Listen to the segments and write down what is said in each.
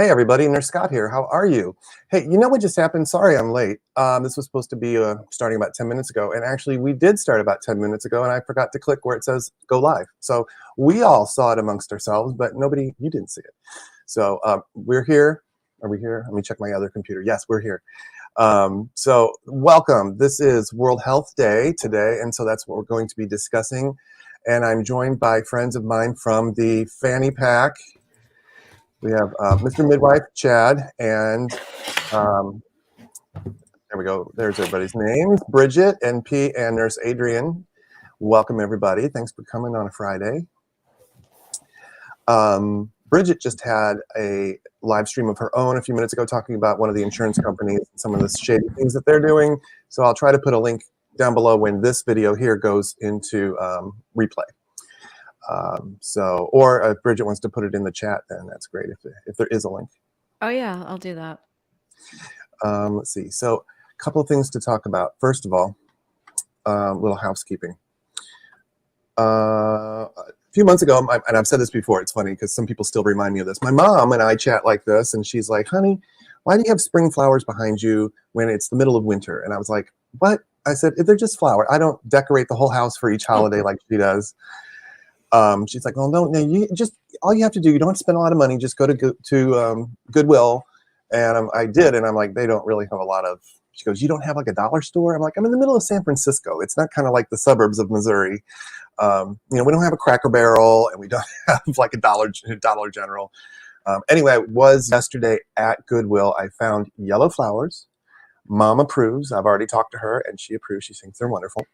Hey everybody, Nurse Scott here. How are you? Hey, you know what just happened? Sorry I'm late. This was supposed to be starting about 10 minutes ago, and actually we did start about 10 minutes ago, and I forgot to click where it says go live. So we all saw it amongst ourselves, but you didn't see it. So we're here. Are we here? Let me check my other computer. Yes, we're here. So welcome. This is World Health Day today, and so that's what we're going to be discussing. And I'm joined by friends of mine from the FAANI Pack. We have Mr. Midwife, Chad, and there we go. There's everybody's names. Bridget, NP, and Nurse Adrian. Welcome, everybody. Thanks for coming on a Friday. Bridget just had a live stream of her own a few minutes ago talking about one of the insurance companies and some of the shady things that they're doing. So I'll try to put a link down below when this video here goes into replay. Or if Bridget wants to put it in the chat, then that's great if there is a link. Oh yeah, I'll do that. Let's see. So a couple of things to talk about. First of all, little housekeeping. A few months ago, and I've said this before, it's funny because some people still remind me of this. My mom and I chat like this, and she's like, honey, why do you have spring flowers behind you when it's the middle of winter? And I was like, what? I said, they're just flowers. I don't decorate the whole house for each holiday like she does. She's like, well, no, you just, all you have to do, you don't have to spend a lot of money, just go to Goodwill. And I did, and I'm like, they don't really have a lot of, she goes, you don't have like a dollar store? I'm like, I'm in the middle of San Francisco. It's not kind of like the suburbs of Missouri. We don't have a Cracker Barrel, and we don't have like a Dollar General. Anyway, I was yesterday at Goodwill. I found yellow flowers. Mom approves. I've already talked to her, and she approves. She thinks they're wonderful.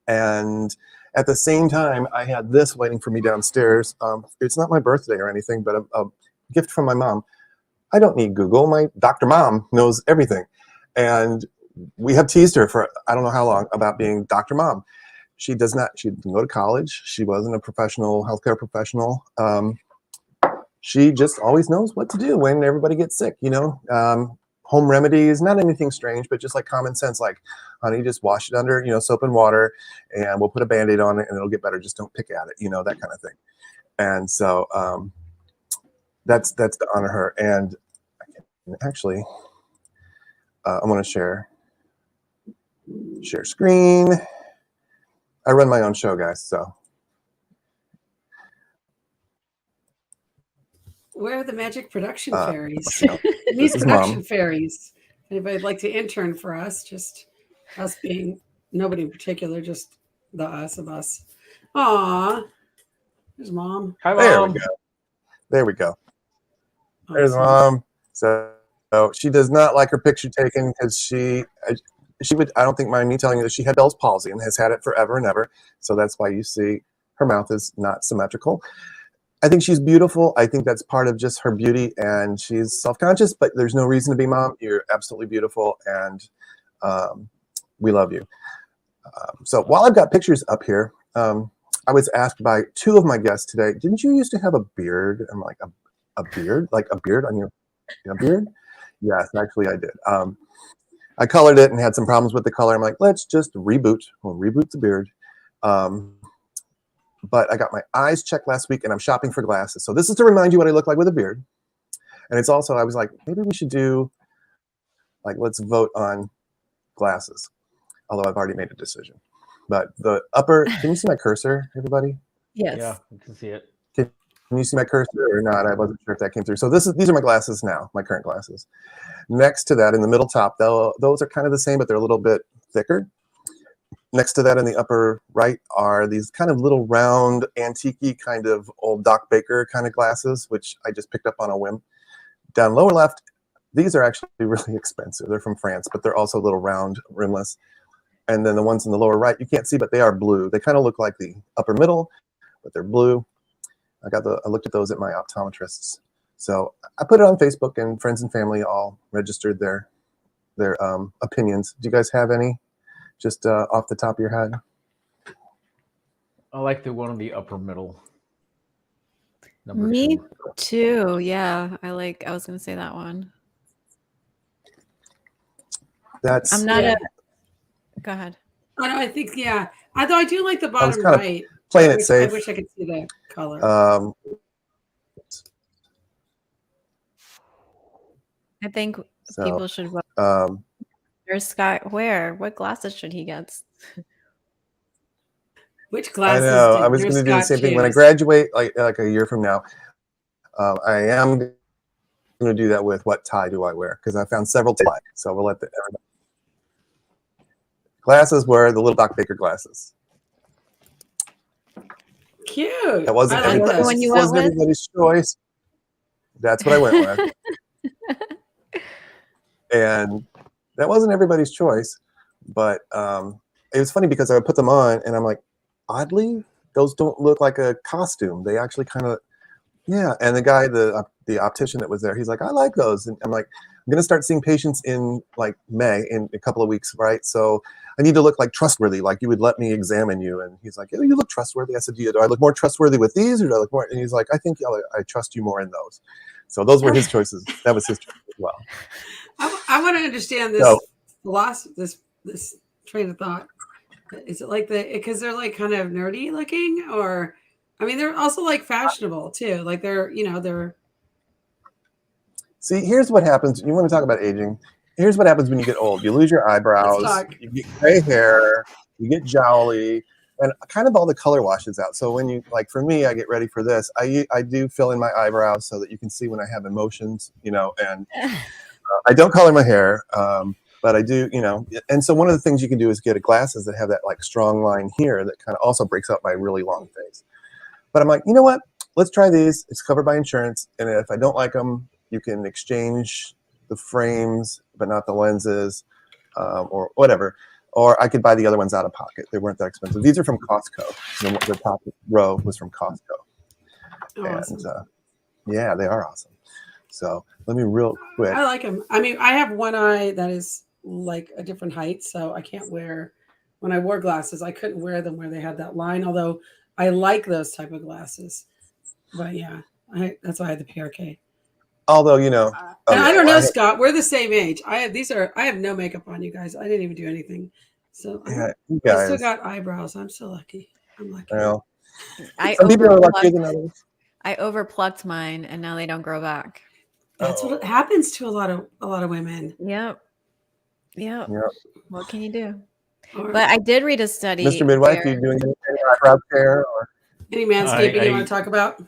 And at the same time, I had this waiting for me downstairs. It's not my birthday or anything, but a gift from my mom. I don't need Google. My Dr. Mom knows everything. And we have teased her for I don't know how long about being Dr. Mom. She didn't go to college. She wasn't a professional, healthcare professional. She just always knows what to do when everybody gets sick, home remedies, not anything strange, but just like common sense, like, honey, just wash it under, soap and water, and we'll put a Band-Aid on it and it'll get better. Just don't pick at it, that kind of thing. And so that's to honor her. And actually, I want to share screen. I run my own show, guys, so. Where are the magic production fairies? These production fairies. Anybody would like to intern for us? Just us being nobody in particular, just the us of us. Aw, there's Mom. Hi, Mom. There we go. Awesome. There's Mom. So she does not like her picture taken because she would, I don't think mind me telling you that she had Bell's palsy and has had it forever and ever. So that's why you see her mouth is not symmetrical. I think she's beautiful. I think that's part of just her beauty, and she's self-conscious, but there's no reason to be, Mom. You're absolutely beautiful, and we love you. So while I've got pictures up here, I was asked by two of my guests today, didn't you used to have a beard? I'm like, a beard? Like a beard on your beard? Yes, actually I did. I colored it and had some problems with the color. I'm like, let's just reboot. We'll reboot the beard. But I got my eyes checked last week, and I'm shopping for glasses. So this is to remind you what I look like with a beard. And it's also, I was like, maybe we should do, like, let's vote on glasses. Although I've already made a decision. But the upper, can you see my cursor, everybody? Yes. Yeah, I can see it. Can you see my cursor or not? I wasn't sure if that came through. So these are my glasses now, my current glasses. Next to that, in the middle top, those are kind of the same, but they're a little bit thicker. Next to that in the upper right are these kind of little round, antique-y kind of old Doc Baker kind of glasses, which I just picked up on a whim. Down lower left, these are actually really expensive. They're from France, but they're also little round, rimless. And then the ones in the lower right, you can't see, but they are blue. They kind of look like the upper middle, but they're blue. I looked at those at my optometrist's. So I put it on Facebook, and friends and family all registered their opinions. Do you guys have any? Just off the top of your head? I like the one in the upper middle. Me too. Yeah, I was going to say that one. I'm not a. Go ahead. Oh, no, I think, yeah. Although I do like the bottom right. Playing it safe. I wish I could see the color. I think So, people should vote. There's Scott Ware. What glasses should he get? Which I glasses know. I did was Nurse going to do the Scott same thing when I choose? graduate, like a year from now. I am going to do that with what tie do I wear, because I found several ties. So we'll let everybody. Glasses were the little Doc Baker glasses. Cute. That wasn't I like That's the one those. you went wasn't with? everybody's choice. That's what I went with. And that wasn't everybody's choice, but it was funny because I would put them on and I'm like, oddly, those don't look like a costume. They actually kind of, yeah. And the guy, the optician that was there, he's like, I like those. And I'm like, I'm going to start seeing patients in like May, in a couple of weeks, right? So I need to look like trustworthy, like you would let me examine you. And he's like, oh, you look trustworthy. I said, do I look more trustworthy with these, or do I look more? And he's like, I think I trust you more in those. So those were his choices. That was his choice as well. I want to understand this So, this train of thought. Is it like because they're like kind of nerdy looking, or I mean they're also like fashionable too. Like they're see, here's what happens. You want to talk about aging? Here's what happens when you get old. You lose your eyebrows, you get gray hair, you get jowly, and kind of all the color washes out. So when you, like for me, I get ready for this. I do fill in my eyebrows so that you can see when I have emotions, and I don't color my hair, but I do, and so one of the things you can do is get glasses that have that like strong line here that kind of also breaks up my really long face. But I'm like, you know what? Let's try these. It's covered by insurance, and if I don't like them, you can exchange the frames, but not the lenses, or whatever. Or I could buy the other ones out of pocket. They weren't that expensive. These are from Costco. The top row was from Costco. awesome. And yeah, they are awesome. So let me real quick. I like them. I mean, I have one eye that is like a different height, so I can't wear. When I wore glasses, I couldn't wear them where they had that line. Although I like those type of glasses, but yeah, that's why I had the PRK. Although and I don't know, Scott. We're the same age. I have no makeup on, you guys. I didn't even do anything, so yeah, I still got eyebrows. I'm so lucky. I'm lucky. Well, Some people are luckier than others. I overplucked mine, and now they don't grow back. That's what happens to a lot of women. Yep. What can you do? Right. But I did read a study. Mr. Midwife, are you doing any eyebrow care or any manscaping you want to talk about?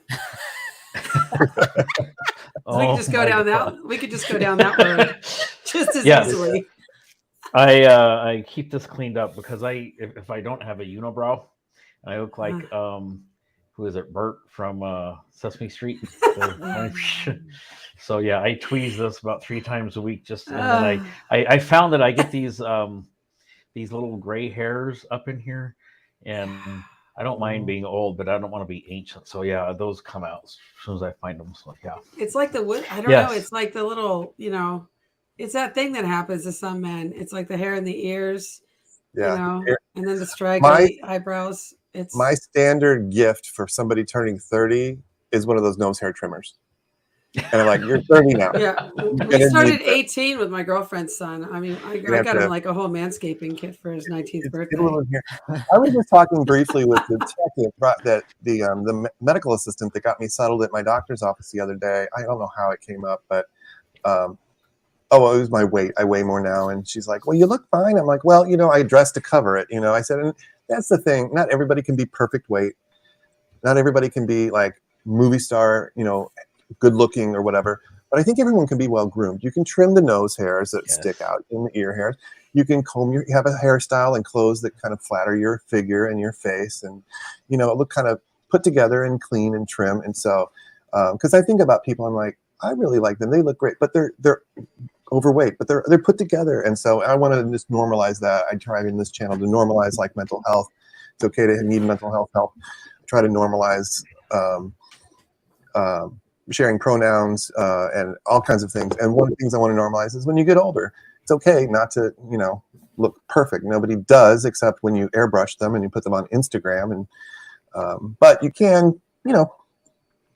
We could just go down that. We could just go down that road just as easily. I keep this cleaned up because if I don't have a unibrow, I look like who is it? Bert from Sesame Street. So yeah, I tweeze this about 3 times a week. And then I found that I get these little gray hairs up in here, and I don't mind being old, but I don't want to be ancient. So yeah, those come out as soon as I find them. So yeah, it's like the wood. I don't know. It's like the little, it's that thing that happens to some men. It's like the hair in the ears, and then the straggly eyebrows. It's my standard gift for somebody turning 30 is one of those nose hair trimmers. And I'm like, you're 30 now. Yeah, we started 18 with my girlfriend's son. I mean, I got him like a whole manscaping kit for his 19th birthday. I was just talking briefly with the tech the medical assistant that got me settled at my doctor's office the other day. I don't know how it came up, but it was my weight. I weigh more now, and she's like, "Well, you look fine." I'm like, "Well, I dress to cover it." I said, and that's the thing. Not everybody can be perfect weight. Not everybody can be like movie star, good looking or whatever, but I think everyone can be well groomed. You can trim the nose hairs that stick out in the ear hairs. You can have a hairstyle and clothes that kind of flatter your figure and your face, and look kind of put together and clean and trim. And so, because I think about people, I'm like, I really like them. They look great, but they're overweight, but they're put together. And so I want to just normalize that. I try in this channel to normalize like mental health. It's okay to need mental health help. Try to normalize sharing pronouns and all kinds of things. And one of the things I want to normalize is when you get older, it's okay not to, look perfect. Nobody does, except when you airbrush them and you put them on Instagram. And but you can,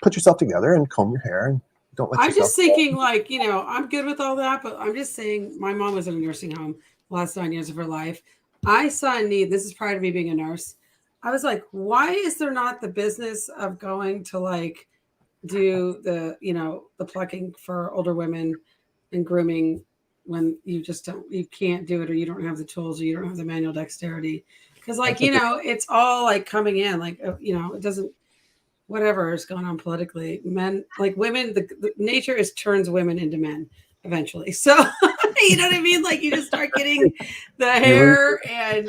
put yourself together and comb your hair and don't let yourself. I'm just thinking like, I'm good with all that, but I'm just saying my mom was in a nursing home the last 9 years of her life. I saw a need. This is prior to me being a nurse. I was like, why is there not the business of going to like do the, the plucking for older women and grooming when you can't do it, or you don't have the tools, or you don't have the manual dexterity. Because like, it's all like coming in, like, it doesn't, whatever is going on politically, men, like women, the nature turns women into men eventually. So, you know what I mean? Like you just start getting the hair, and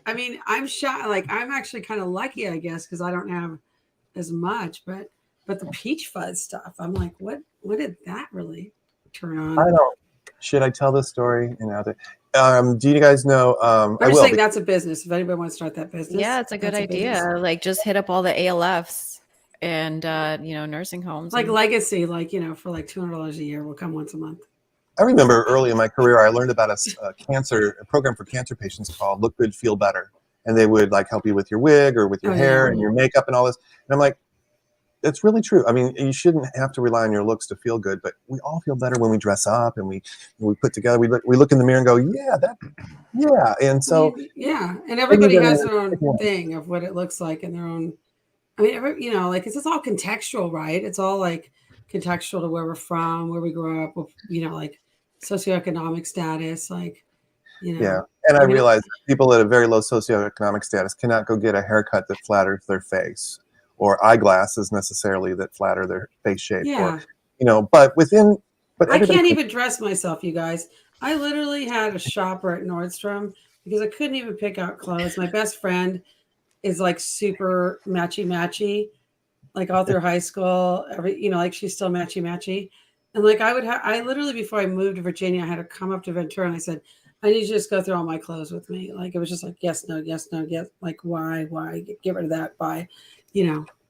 I mean, I'm shocked. Like I'm actually kind of lucky, I guess, because I don't have as much, but the peach fuzz stuff, I'm like, what did that really turn on? I don't. Should I tell this story? Do you guys know? I'm just saying that's a business. If anybody wants to start that business, yeah, it's a good idea. Like just hit up all the ALFs and nursing homes, like Legacy, like for like $200 a year, will come once a month. I remember early in my career, I learned about a program for cancer patients called Look Good, Feel Better, and they would like help you with your wig or with your hair and your makeup and all this. And I'm like, it's really true. I mean, you shouldn't have to rely on your looks to feel good, but we all feel better when we dress up and we put together. We look in the mirror and go, yeah. And so and everybody has their own thing of what it looks like in their own. I mean, like it's all contextual, right? It's all like contextual to where we're from, where we grew up, like socioeconomic status, like Yeah, and I realize that people at a very low socioeconomic status cannot go get a haircut that flatters their face, or eyeglasses necessarily that flatter their face shape. Yeah. Or, but I can't even dress myself, you guys. I literally had a shopper at Nordstrom because I couldn't even pick out clothes. My best friend is like super matchy, like all through high school, like she's still matchy. And like I literally, before I moved to Virginia, I had to come up to Ventura and I said, I need you to just go through all my clothes with me. Like, it was just like, yes, no, yes, like, why, get rid of that, bye,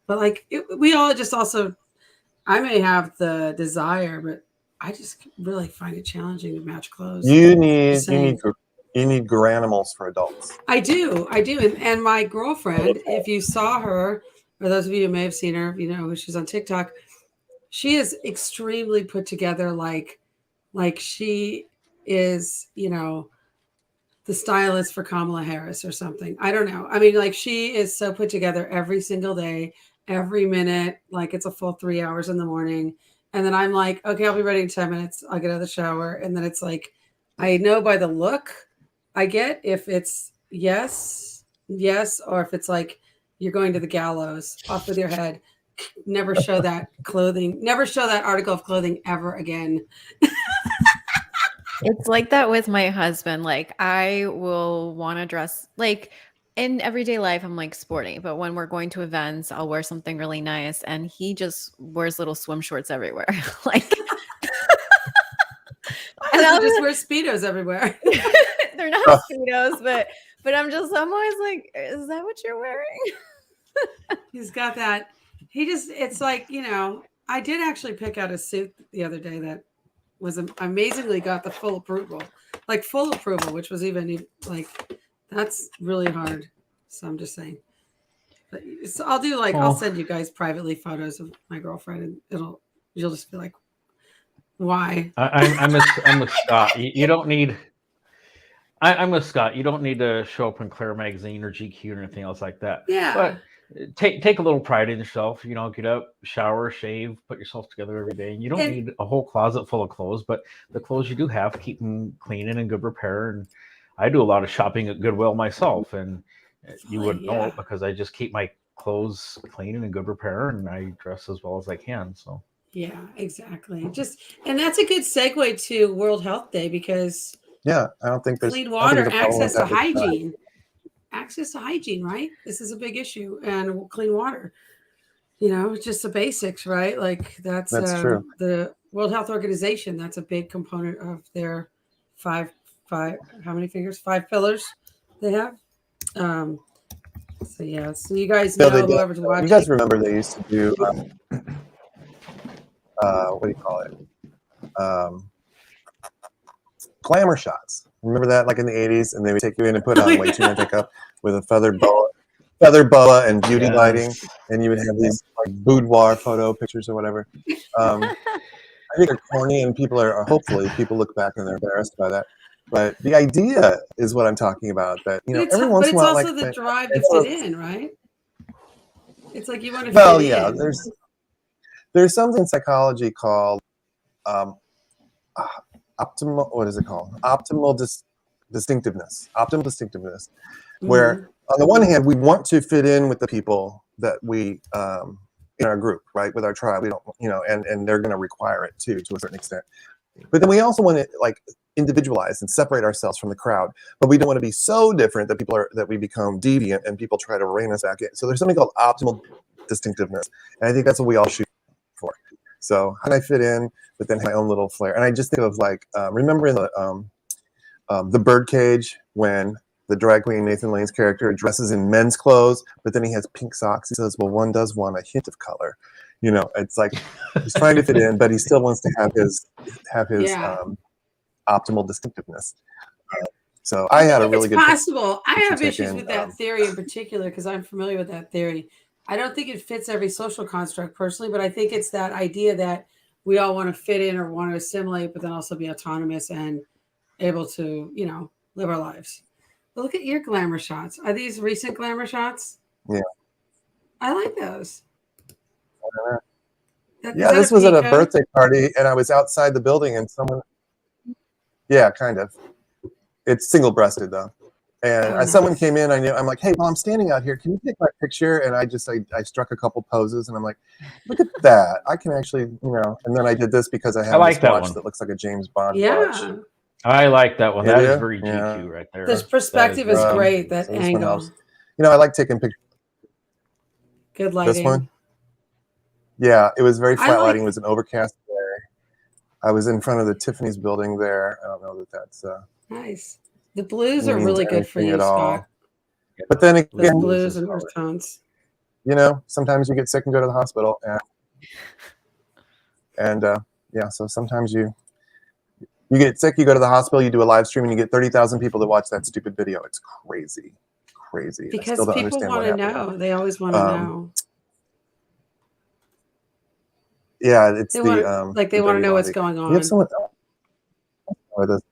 but like, we all just also, I may have the desire, but I just really find it challenging to match clothes. You need granimals for adults. I do. And my girlfriend, if you saw her, or those of you who may have seen her, she's on TikTok, she is extremely put together. Like she is, the stylist for Kamala Harris or something. I don't know. I mean, like she is so put together every single day, every minute, like it's a full 3 hours in the morning. And then I'm like, okay, I'll be ready in 10 minutes. I'll get out of the shower. And then it's like, I know by the look I get if it's yes, or if it's like you're going to the gallows, off with your head. Never show that clothing. Never show that article of clothing ever again. It's like that with my husband. Like I will want to dress like in everyday life, I'm like sporty, but when we're going to events, I'll wear something really nice. And he just wears little swim shorts everywhere. Like, and I'll just wear Speedos everywhere. They're not Speedos, but I'm always like, is that what you're wearing? He's got that. It's like, I did actually pick out a suit the other day that was amazingly got the full approval, which was even like, that's really hard. So I'm just saying, so I'll do I'll send you guys privately photos of my girlfriend and you'll just be like, why? I'm with Scott. You don't need, I'm with Scott. You don't need to show up in Claire magazine or GQ or anything else like that. Yeah. But take a little pride in yourself. Get up, shower, shave, put yourself together every day. And you don't need a whole closet full of clothes, but the clothes you do have, keep them clean and in good repair. And I do a lot of shopping at Goodwill myself, and you wouldn't know it because I just keep my clothes clean and in good repair, and I dress as well as I can. So yeah, exactly. And that's a good segue to World Health Day because I don't think there's clean water, access to hygiene. Access to hygiene, right? This is a big issue, and clean water. Just the basics, right? Like that's true. The World Health Organization. That's a big component of their five. How many fingers? 5 pillars they have. So you guys know whoever's watching. You guys remember they used to do what do you call it? Glamour shots. Remember that, like in the 80s, and they would take you in and put on way too much makeup with a feather boa and beauty lighting, and you would have these like boudoir photo pictures or whatever. I think they're corny, and hopefully people look back and they're embarrassed by that. But the idea is what I'm talking about. That every once in a while, it's also the drive to fit in, right? It's like you want to. Well, yeah. There's something in psychology called optimal, what is it called? Optimal distinctiveness. Optimal distinctiveness. Where on the one hand, we want to fit in with the people that we in our group, right? With our tribe, we don't, and they're going to require it too, to a certain extent. But then we also want to like individualize and separate ourselves from the crowd. But we don't want to be so different that we become deviant and people try to rein us back in. So there's something called optimal distinctiveness, and I think that's what we all shoot for. So how can I fit in, but then have my own little flair? And I just think of like remember in the Birdcage when the drag queen Nathan Lane's character dresses in men's clothes, but then he has pink socks. He says, well, one does want a hint of color. It's like he's trying to fit in, but he still wants to have his optimal distinctiveness. So I had a really good. Possible. I have issues with that theory in particular because I'm familiar with that theory. I don't think it fits every social construct personally, but I think it's that idea that we all want to fit in or want to assimilate, but then also be autonomous and able to, live our lives. But look at your glamour shots. Are these recent glamour shots? Yeah. I like those. This was at a birthday party, and I was outside the building, and someone. Yeah, kind of. It's single-breasted though, and someone came in. I'm like, hey, well, I'm standing out here. Can you take my picture? And I struck a couple poses, and I'm like, look at that. I can actually, And then I did this because I have this watch that looks like a James Bond watch. I like that one. That is very GQ right there. This perspective is great. That angle. I like taking pictures. Good lighting. This one. Yeah, it was very flat lighting. It was an overcast day. I was in front of the Tiffany's building there. I don't know that that's nice. The blues are really good for you, Scott. But then again, the blues and earth tones. Sometimes you get sick and go to the hospital, and so sometimes you get sick, you go to the hospital, you do a live stream, and you get 30,000 people to watch that stupid video. It's crazy. Because people want to know. They always want to know. Yeah, it's they want to know what's going on. You have someone else.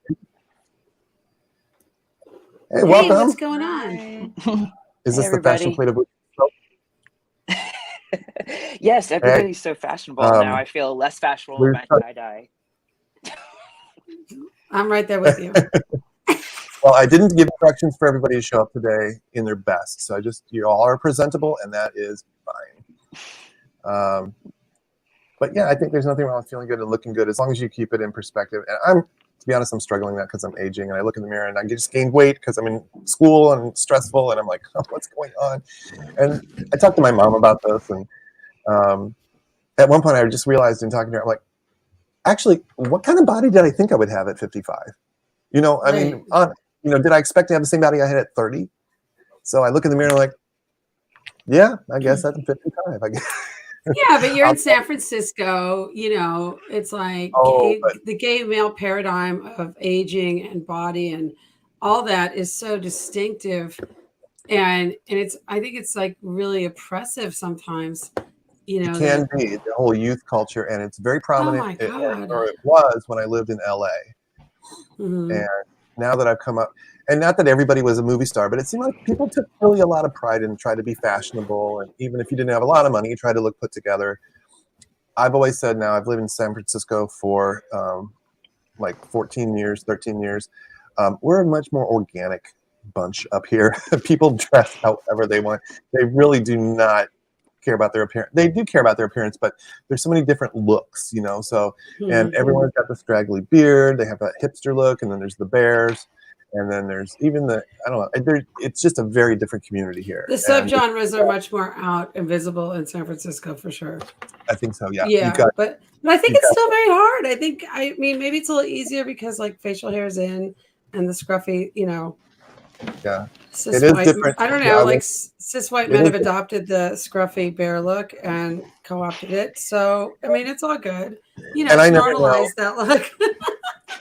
Hey, welcome. What's going on? Is this the fashion plate of Yes, everybody's so fashionable now. I feel less fashionable in my tie-dye. I'm right there with you. Well, I didn't give instructions for everybody to show up today in their best. So you all are presentable, and that is fine. But yeah, I think there's nothing wrong with feeling good and looking good as long as you keep it in perspective. And to be honest, I'm struggling with that because I'm aging, and I look in the mirror and I just gained weight because I'm in school and stressful, and I'm like, oh, what's going on? And I talked to my mom about this, and at one point I just realized in talking to her, I'm like, actually, what kind of body did I think I would have at 55? Did I expect to have the same body I had at 30? So I look in the mirror and I'm like, yeah, I guess that's 55. I guess. Yeah, but you're in San Francisco, it's like the gay male paradigm of aging and body and all that is so distinctive. And I think it's like really oppressive sometimes, It can be the whole youth culture, and it's very prominent. Oh my God. Or it was when I lived in LA. Mm-hmm. And now that I've come up, and not that everybody was a movie star, but it seemed like people took really a lot of pride in trying to be fashionable. And even if you didn't have a lot of money, you tried to look put together. I've always said now, I've lived in San Francisco for like 14 years, 13 years. We're a much more organic bunch up here. People dress however they want. They really do not care about their appearance. They do care about their appearance, but there's so many different looks, so, and everyone's got the straggly beard. They have that hipster look, and then there's the bears. And then there's even it's just a very different community here. The subgenres are much more out and visible in San Francisco for sure. I think so, yeah. Yeah, but I think it's still very hard. I mean, maybe it's a little easier because like facial hair is in and the scruffy, Yeah. It is different. I don't know, cis white men have adopted the scruffy bear look and co-opted it. So, I mean, it's all good. Normalize that look.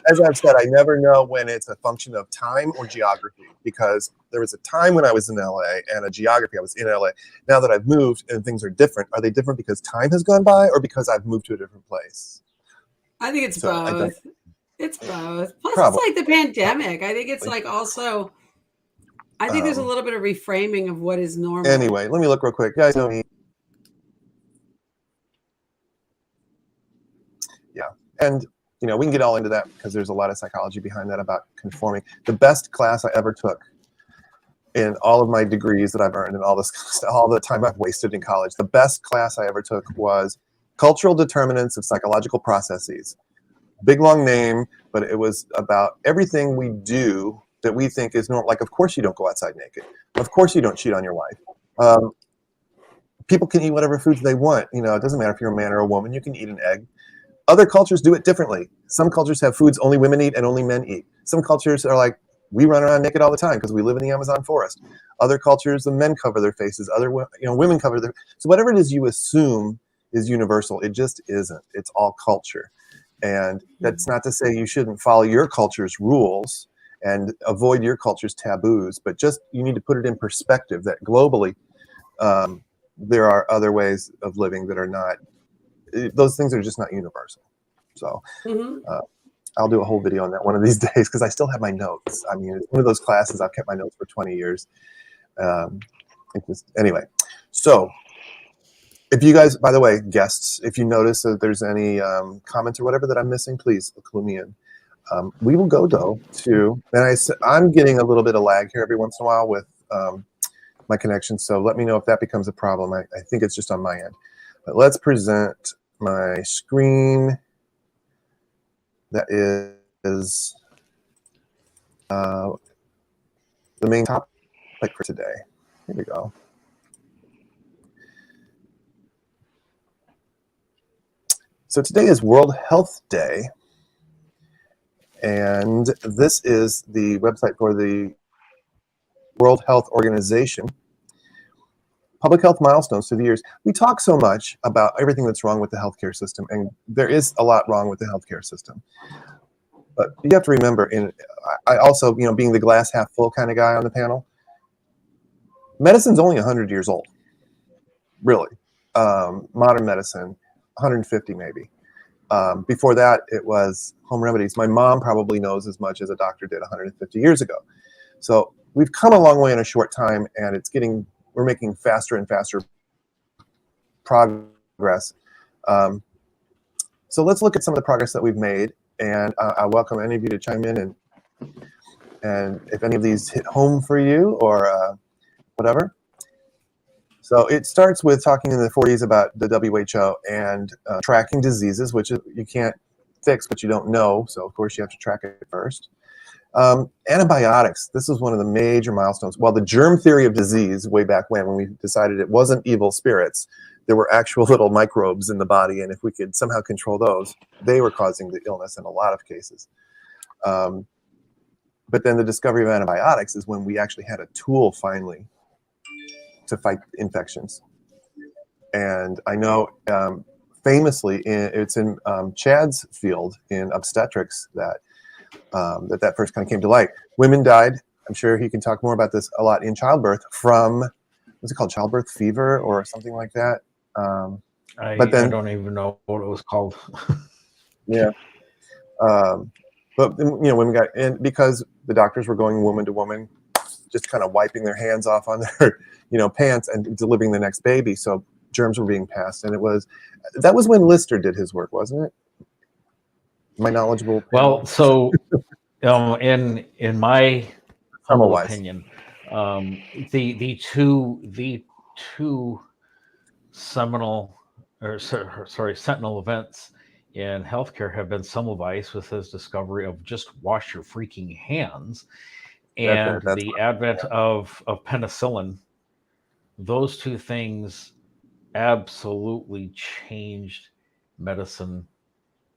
As I've said, I never know when it's a function of time or geography, because there was a time when I was in LA and a geography I was in LA. Now that I've moved and things are different, are they different because time has gone by or because I've moved to a different place? I think it's both. It's both. Plus, it's like the pandemic. I think it's like also, I think there's a little bit of reframing of what is normal. Anyway, let me look real quick. Guys, don't eat. Yeah. And you know, we can get all into that because there's a lot of psychology behind that about conforming. The best class I ever took in all of my degrees that I've earned and all the time I've wasted in college, the best class I ever took was Cultural Determinants of Psychological Processes. Big long name, but it was about everything we do that we think is normal. Like, of course you don't go outside naked. Of course you don't cheat on your wife. People can eat whatever foods they want. You know, it doesn't matter if you're a man or a woman. You can eat an egg. Other cultures do it differently. Some cultures have foods only women eat and only men eat. Some cultures are like, we run around naked all the time because we live in the Amazon forest. Other cultures, the men cover their faces. Women cover their. So whatever it is you assume is universal, it just isn't. It's all culture, and that's not to say you shouldn't follow your culture's rules and avoid your culture's taboos. But just you need to put it in perspective that globally, there are other ways of living that are not. Those things are just not universal. So. I'll do a whole video on that one of these days because I still have my notes. I mean, it's one of those classes I've kept my notes for 20 years. Anyway, so if you guys, by the way, guests, if you notice that there's any comments or whatever that I'm missing, please clue me in. We will go though to, and I'm getting a little bit of lag here every once in a while with my connection. So let me know if that becomes a problem. I think it's just on my end. But let's present my screen. That is the main topic for today. Here we go. So today is World Health Day, and this is the website for the World Health Organization. Public health milestones through the years. We talk so much about everything that's wrong with the healthcare system, and there is a lot wrong with the healthcare system. But you have to remember, I also, being the glass half full kind of guy on the panel, medicine's only 100 years old, really. Modern medicine, 150 maybe. Before that, it was home remedies. My mom probably knows as much as a doctor did 150 years ago. So we've come a long way in a short time, and we're making faster and faster progress. So let's look at some of the progress that we've made, and I welcome any of you to chime in, and if any of these hit home for you or whatever. So it starts with talking in the 40s about the WHO and tracking diseases, which you can't fix, but you don't know. So of course you have to track it first. Antibiotics, this was one of the major milestones. Well, the germ theory of disease way back when we decided it wasn't evil spirits, there were actual little microbes in the body, and if we could somehow control those, they were causing the illness in a lot of cases. But then the discovery of antibiotics is when we actually had a tool finally to fight infections. And I know famously, it's in Chad's field in obstetrics that first kind of came to light. Women died. I'm sure he can talk more about this a lot in childbirth from, what's it called, childbirth fever or something like that. I don't even know what it was called. Yeah. But women got in because the doctors were going woman to woman, just kind of wiping their hands off on their, pants and delivering the next baby. So germs were being passed, and that was when Lister did his work, wasn't it? Am I knowledgeable? Well, so in my humble opinion, the two seminal sentinel events in healthcare have been Semmelweis with his discovery of just wash your freaking hands, and the advent of penicillin. Those two things absolutely changed medicine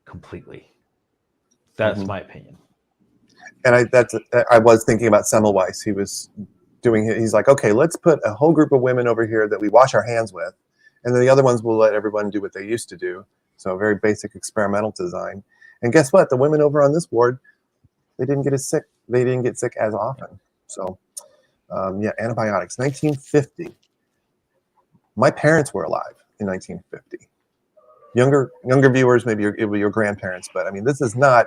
completely. That's my opinion. And I was thinking about Semmelweis. He's like, okay, let's put a whole group of women over here that we wash our hands with, and then the other ones will let everyone do what they used to do. So very basic experimental design. And guess what? The women over on this ward, they didn't get as sick. They didn't get sick as often. So antibiotics, 1950. My parents were alive in 1950. Younger viewers, maybe it will be your grandparents, but I mean, this is not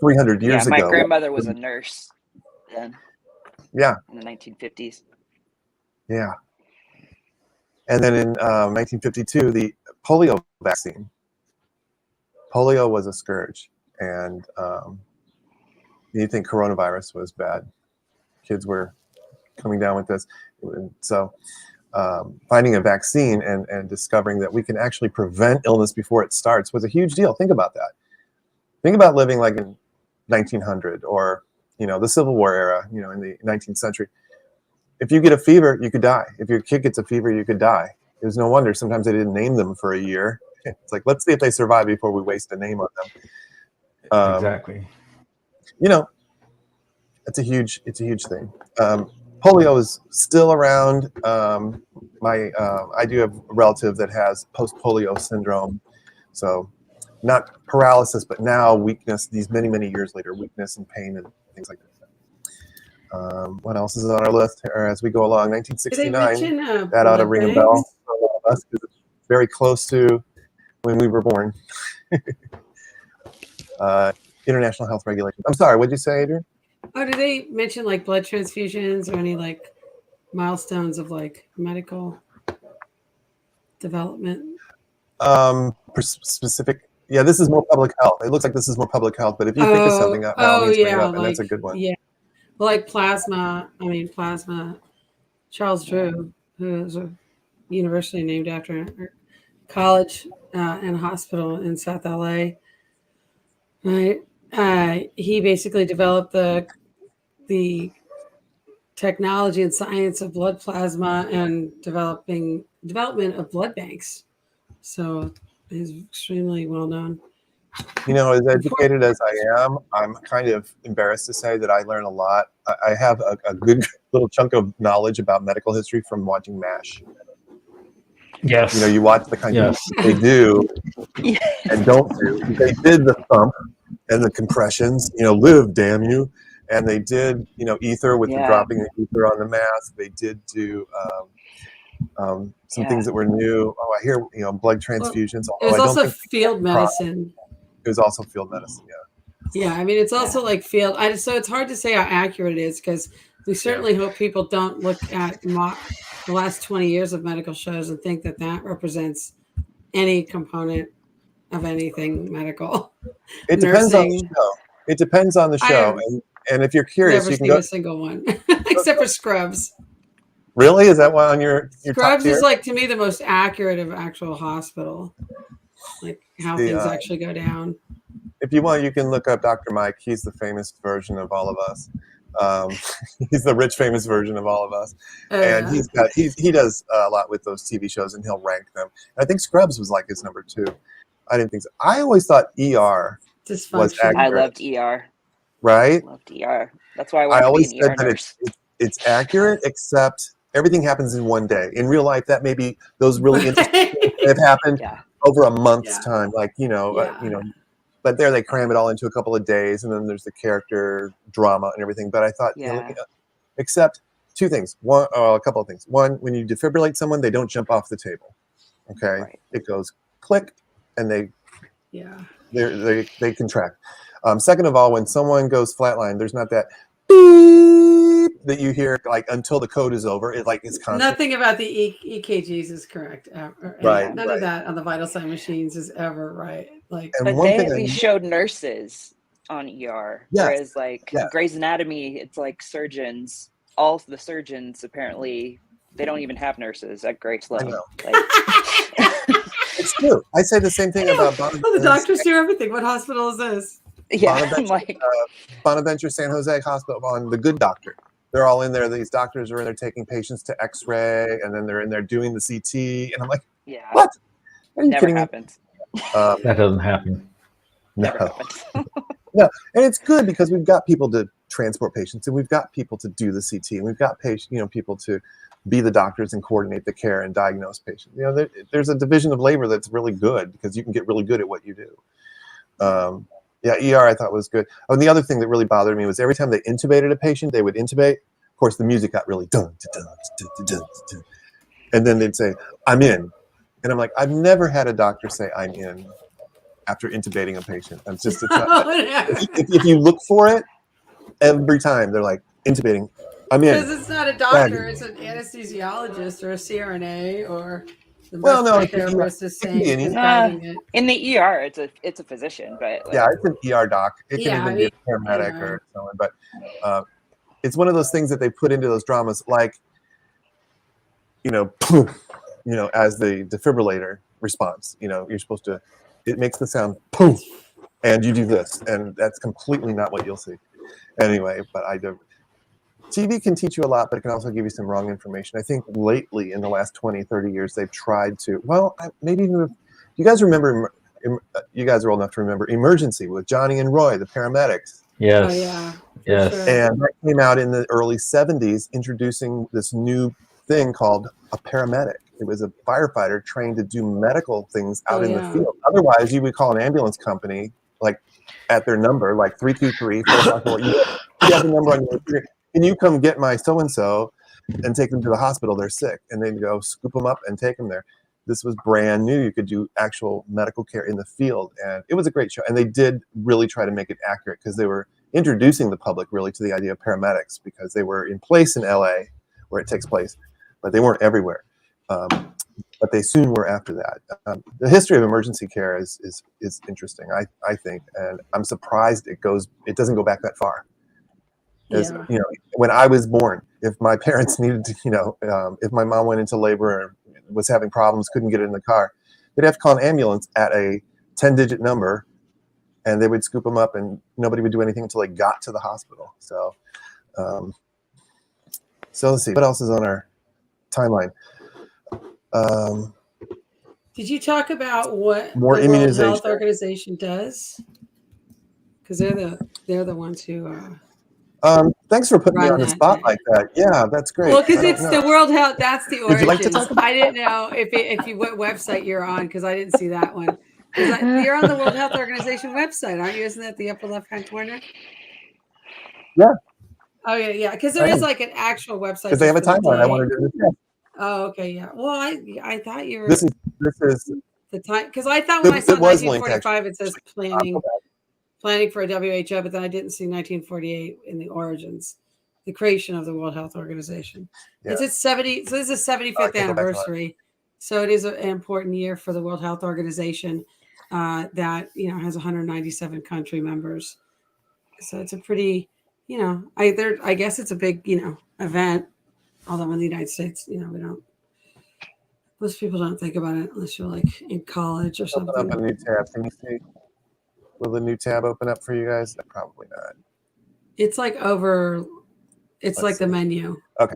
300 years ago. Yeah, my grandmother was a nurse then. Yeah. In the 1950s. Yeah. And then in 1952, the polio vaccine. polio was a scourge, and you think coronavirus was bad. Kids were coming down with this. So finding a vaccine and discovering that we can actually prevent illness before it starts was a huge deal. Think about that. Think about living like in 1900 or, the Civil War era, in the 19th century. If you get a fever, you could die. If your kid gets a fever, you could die. It was no wonder sometimes they didn't name them for a year. It's like, let's see if they survive before we waste a name on them. Exactly. It's a huge thing. Polio is still around. I do have a relative that has post-polio syndrome. So not paralysis, but now weakness, these many, many years later, weakness and pain and things like that. What else is on our list as we go along? 1969, that ought to ring a bell for a lot of us because it's very close to when we were born. International health regulations. I'm sorry, what'd you say, Adrian? Oh, did they mention like blood transfusions or any like milestones of like medical development? Specific. Yeah, this is more public health. It looks like this is more public health, but if you think of something, by all means bring it up, and that's a good one. Yeah, well, like plasma. Charles Drew, who is a university named after a college and a hospital in South LA, right? He basically developed the technology and science of blood plasma and development of blood banks. So he's extremely well known. As educated as I am, I'm kind of embarrassed to say that I learn a lot. I have a good little chunk of knowledge about medical history from watching MASH. Yes. You watch the kind of things they do and don't do. They did the thump and the compressions, live, damn you. And they did, ether with the dropping the ether on the mask. They did do some things that were new. Oh, I hear, blood transfusions. Well, it was also field medicine. It was also field medicine, Yeah, I mean, it's also like field. So it's hard to say how accurate it is because we certainly hope people don't look at the last 20 years of medical shows and think that represents any component of anything medical. It depends on the show. It depends on the show. And if you're curious, you can go. Never seen a single one except for Scrubs. Really? Is that one on your Scrubs is like, to me, the most accurate of actual hospital, like how things actually go down. If you want, you can look up Dr. Mike. He's the famous version of all of us. He's the rich, famous version of all of us. And he does a lot with those TV shows, and he'll rank them. And I think Scrubs was like his number 2. I didn't think so. I always thought ER was accurate. I loved ER. Right? I loved ER. That's why I always said that it's accurate, except everything happens in one day. In real life, that may be those really interesting things that have happened over a month's time. Like, but there they cram it all into a couple of days, and then there's the character drama and everything. But I thought, except 2 things. A couple of things. One, when you defibrillate someone, they don't jump off the table. Okay? Right. It goes click, and they contract. Second of all, when someone goes flatline, there's not that beep that you hear like until the code is over. It's constant. Nothing about the EKGs is correct. Right. None of that on the vital sign machines is ever right. Like, but they showed nurses on ER, whereas Grey's Anatomy, it's like surgeons. All the surgeons apparently they don't even have nurses at Grace level. It's true. I say the same thing about Bonaventure. The doctors do everything. What hospital is this? Yeah, Bonaventure San Jose Hospital on The Good Doctor. They're all in there. These doctors are in there taking patients to X-ray, and then they're in there doing the CT. And I'm like, what? Are you kidding me? That doesn't happen. No. No, and it's good because we've got people to transport patients, and we've got people to do the CT, and we've got people to be the doctors and coordinate the care and diagnose patients. There's a division of labor that's really good because you can get really good at what you do. ER I thought was good. Oh, and the other thing that really bothered me was every time they intubated a patient, they would intubate. Of course, the music got really dun, dun, dun, dun, dun, dun, and then they'd say, "I'm in," and I'm like, I've never had a doctor say "I'm in" after intubating a patient. It's just if you look for it, every time they're like intubating. I'm in. Because it's not a doctor; it's an anesthesiologist or a CRNA or The Well, no, therapist is saying it is guiding it. In the ER, it's a physician, but yeah, it's an ER doc. It can even be a paramedic yeah. or someone, but it's one of those things that they put into those dramas, like, you know, as the defibrillator response. You're supposed to. It makes the sound poof, and you do this, and that's completely not what you'll see. Anyway, but I do. TV can teach you a lot, but it can also give you some wrong information. I think lately, in the last 20, 30 years, they've tried to, maybe even if you guys remember, you guys are old enough to remember Emergency with Johnny and Roy, the paramedics. Yes. Oh, yeah. Yes. Sure. And that came out in the early 70s, introducing this new thing called a paramedic. It was a firefighter trained to do medical things out in the field. Otherwise, you would call an ambulance company, like at their number, like 323 454. You have the number on your computer. Can you come get my so-and-so and take them to the hospital? They're sick. And then go scoop them up and take them there. This was brand new. You could do actual medical care in the field. And it was a great show. And they did really try to make it accurate because they were introducing the public really to the idea of paramedics, because they were in place in LA where it takes place, but they weren't everywhere. But they soon were after that. The history of emergency care is interesting, I think. And I'm surprised it doesn't go back that far. As when I was born, if my parents needed to, if my mom went into labor and was having problems, couldn't get in the car, they'd have to call an ambulance at a 10-digit number, and they would scoop them up, and nobody would do anything until they got to the hospital. So, let's see what else is on our timeline. Did you talk about what more the World Health immunization Organization does? Because they're the ones who. Thanks for putting me on the spot like that. Yeah, that's great. Well, because it's the World Health. That's the origins. Would you like to talk about I didn't know what website you're on, because I didn't see that one. You're on the World Health Organization website, aren't you? Isn't that the upper left-hand corner? Yeah. Oh yeah. Because there is like an actual website. Because they have a timeline. I wanted to do. Oh, okay, yeah. Well, I thought you were. This is the time, because I thought when I saw 1945 it says planning for a WHO, but then I didn't see 1948 in the origins, the creation of the World Health Organization. Yeah. It's its 70. So this is the 75th anniversary. So it is an important year for the World Health Organization that has 197 country members. So it's a pretty, I guess it's a big event. Although in the United States, we don't. Most people don't think about it unless you're like in college or something. Open up a new tab. Can you see? Will the new tab open up for you guys? Probably not. It's like over. It's Let's see. The menu. Okay.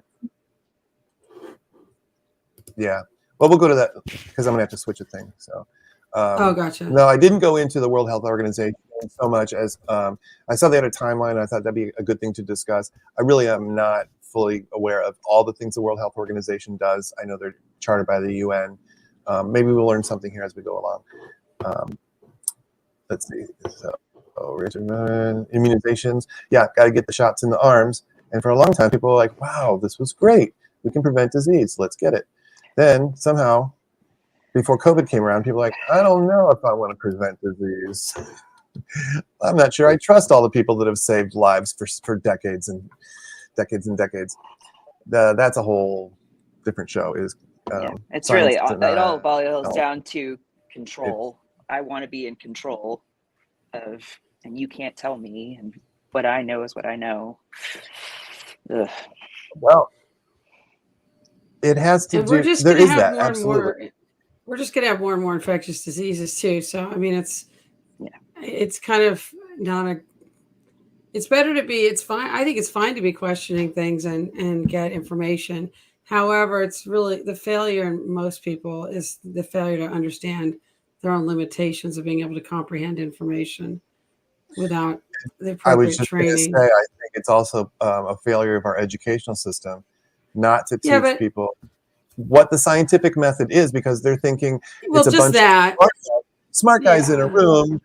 Yeah. Well, we'll go to that because I'm gonna have to switch a thing. So. Gotcha. No, I didn't go into the World Health Organization so much as I saw they had a timeline. I thought that'd be a good thing to discuss. I really am not fully aware of all the things the World Health Organization does. I know they're chartered by the UN. Maybe we'll learn something here as we go along. Let's see. So, immunizations. Yeah, got to get the shots in the arms. And for a long time, people were like, wow, this was great. We can prevent disease. Let's get it. Then somehow, before COVID came around, people were like, I don't know if I want to prevent disease. I'm not sure I trust all the people that have saved lives for decades and decades and decades. That's a whole different show. It's really it all boils down to control. I want to be in control of, and you can't tell me. And what I know is what I know. Ugh. Well, it has to do. There is that absolutely. We're just going to have more and more infectious diseases too. So I mean, it's kind of not a. It's better to be. It's fine. I think it's fine to be questioning things and get information. However, it's really the failure in most people is the failure to understand their own limitations of being able to comprehend information without the appropriate training. I was just going to say, I think it's also a failure of our educational system not to teach people what the scientific method is, because they're thinking it's a bunch of smart guys in a room.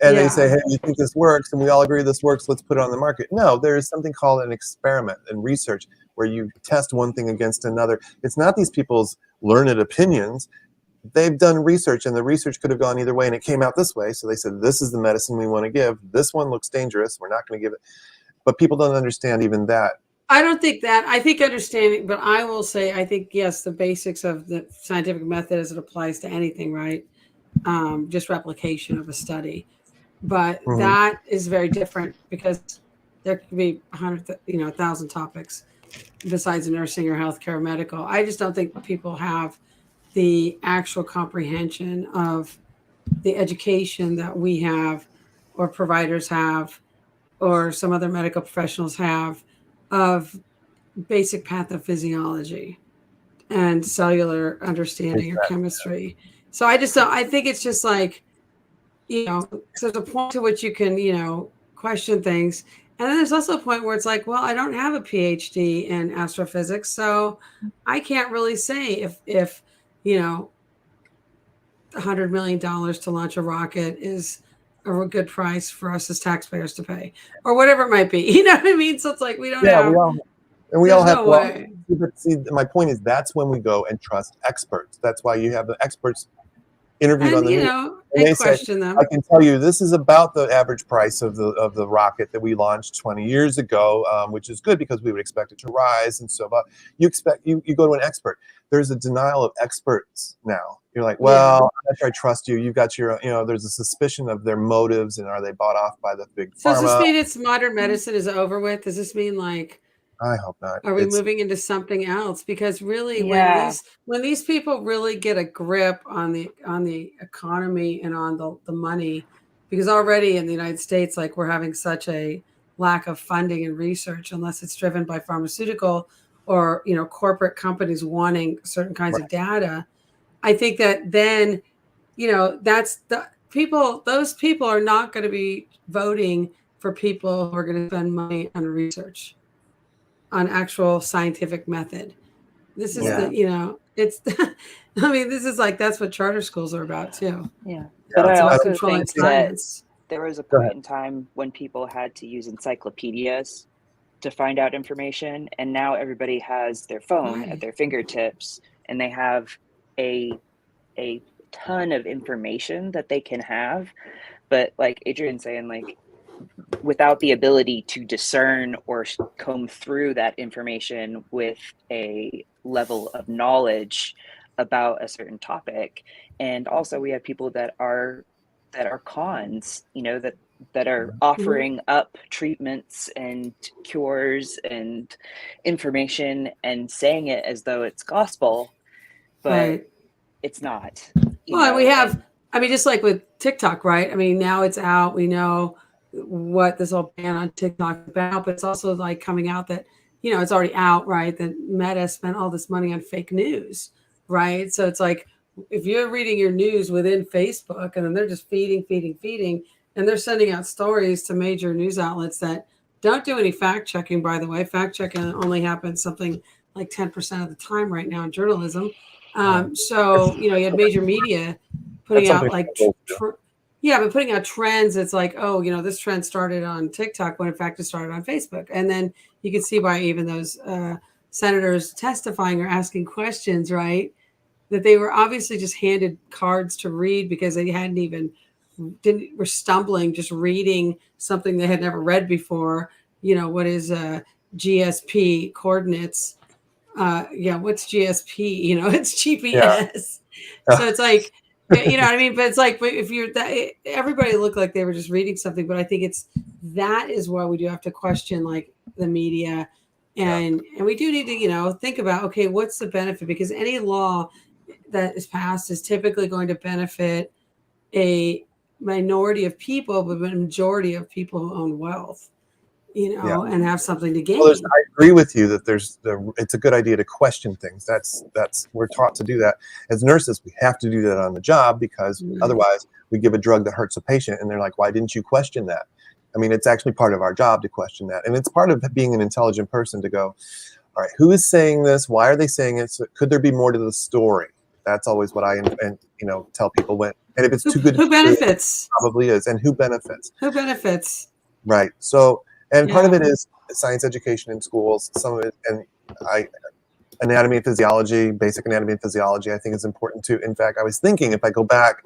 And they say, hey, you think this works? And we all agree this works. Let's put it on the market. No, there is something called an experiment and research where you test one thing against another. It's not these people's learned opinions. They've done research, and the research could have gone either way, and it came out this way. So they said, this is the medicine we want to give. This one looks dangerous. We're not going to give it. But people don't understand even that I don't think that. I think understanding, but I will say, I think, yes, the basics of the scientific method as it applies to anything, right? Just replication of a study. But that is very different because there could be 100, 1,000 topics besides nursing or healthcare or medical. I just don't think people have the actual comprehension of the education that we have or providers have or some other medical professionals have of basic pathophysiology and cellular understanding or chemistry. So I just don't, I think it's just like, there's a point to which you can, question things. And then there's also a point where it's like, well, I don't have a PhD in astrophysics, so I can't really say if $100 million to launch a rocket is a good price for us as taxpayers to pay, or whatever it might be. You know what I mean? So it's like we don't have. We all have. No way. But see, my point is that's when we go and trust experts. That's why you have the experts interviewed on the news. And they question them. I can tell you this is about the average price of the rocket that we launched 20 years ago, which is good because we would expect it to rise and so. But you go to an expert. There's a denial of experts now. You're like, well, I'm not sure I trust you. You've got your, there's a suspicion of their motives and are they bought off by the big pharma? So does this mean it's modern medicine is over with? Does this mean like? I hope not. Are we moving into something else? Because really, when these people really get a grip on the economy and on the money, because already in the United States, like we're having such a lack of funding and research, unless it's driven by pharmaceutical or corporate companies wanting certain kinds of data. I think that then, that's the people. Those people are not going to be voting for people who are going to spend money on research. On actual scientific method. This is it's I mean, this is like that's what charter schools are about too. But I also think that there was a point in time when people had to use encyclopedias to find out information, and now everybody has their phone at their fingertips and they have a ton of information that they can have. But like Adrian's saying, like without the ability to discern or comb through that information with a level of knowledge about a certain topic. And also we have people that are cons, that are offering up treatments and cures and information and saying it as though it's gospel, but it's not. We have, just like with TikTok, right? I mean, now it's out, we know what this whole ban on TikTok is about, but it's also like coming out that, it's already out, right? That Meta spent all this money on fake news, right? So it's like, if you're reading your news within Facebook and then they're just feeding, and they're sending out stories to major news outlets that don't do any fact checking, by the way. Fact checking only happens something like 10% of the time right now in journalism. So, you had major media putting out like, but putting out trends, it's like, oh, this trend started on TikTok when in fact it started on Facebook. And then you can see by even those senators testifying or asking questions, right, that they were obviously just handed cards to read because they were stumbling just reading something they had never read before. What is GSP coordinates? What's GSP? It's GPS. So it's like, you know what I mean? But it's like, if you're that, everybody looked like they were just reading something. But I think that is why we do have to question like the media, and we do need to think about, okay, what's the benefit? Because any law that is passed is typically going to benefit a minority of people, but a majority of people who own wealth. And have something to gain. Well, I agree with you that it's a good idea to question things. That's we're taught to do that as nurses. We have to do that on the job because otherwise we give a drug that hurts a patient, and they're like, "Why didn't you question that?" I mean, it's actually part of our job to question that, and it's part of being an intelligent person to go, "All right, who is saying this? Why are they saying it? So could there be more to the story?" That's always what I tell people when, and if it's too good, who benefits? Probably is, and who benefits? Who benefits? Right. So. And part of it is science education in schools. Some of it, and anatomy and physiology, basic anatomy and physiology, I think is important too. In fact, I was thinking if I go back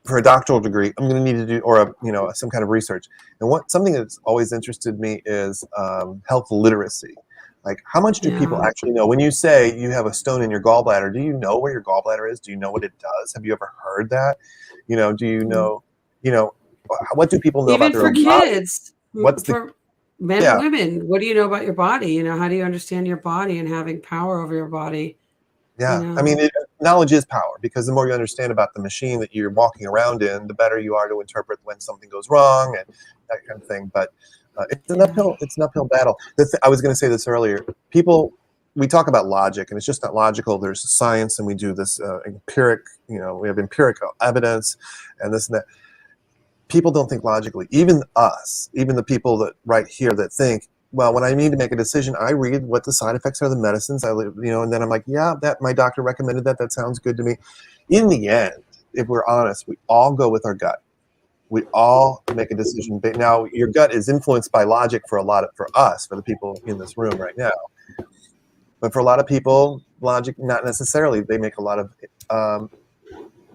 for a doctoral degree, I'm going to need to do, or some kind of research. And something that's always interested me is health literacy. Like, how much do people actually know? When you say you have a stone in your gallbladder, do you know where your gallbladder is? Do you know what it does? Have you ever heard that? Do you know, what do people know even about their for kids? What's for men and women? What do you know about your body? How do you understand your body and having power over your body? Yeah, I mean, knowledge is power, because the more you understand about the machine that you're walking around in, the better you are to interpret when something goes wrong and that kind of thing. But it's an uphill battle. I was going to say this earlier. We talk about logic, and it's just not logical. There's science, and we do this empiric. We have empirical evidence, and this and that. People don't think logically. Even us, even the people that right here that think, well, when I need to make a decision, I read what the side effects are of the medicines. And then I'm like, yeah, that my doctor recommended that. That sounds good to me. In the end, if we're honest, we all go with our gut. We all make a decision. But now, your gut is influenced by logic for us, for the people in this room right now. But for a lot of people, logic, not necessarily. They make a lot of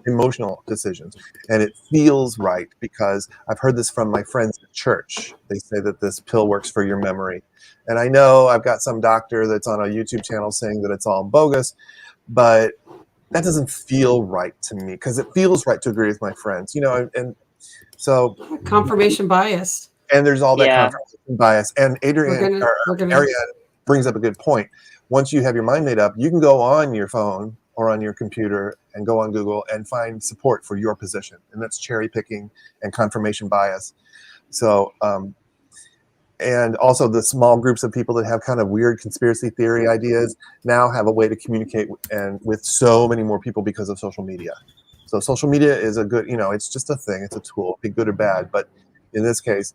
emotional decisions, and it feels right, because I've heard this from my friends at church. They say that this pill works for your memory, and I know I've got some doctor that's on a YouTube channel saying that it's all bogus, but that doesn't feel right to me, because it feels right to agree with my friends, and so confirmation bias, and there's all that confirmation bias. And Ariane brings up a good point. Once you have your mind made up, you can go on your phone or on your computer and go on Google and find support for your position. And that's cherry picking and confirmation bias. So, and also the small groups of people that have kind of weird conspiracy theory ideas now have a way to communicate with so many more people because of social media. So social media is a good, it's just a thing. It's a tool, be good or bad. But in this case,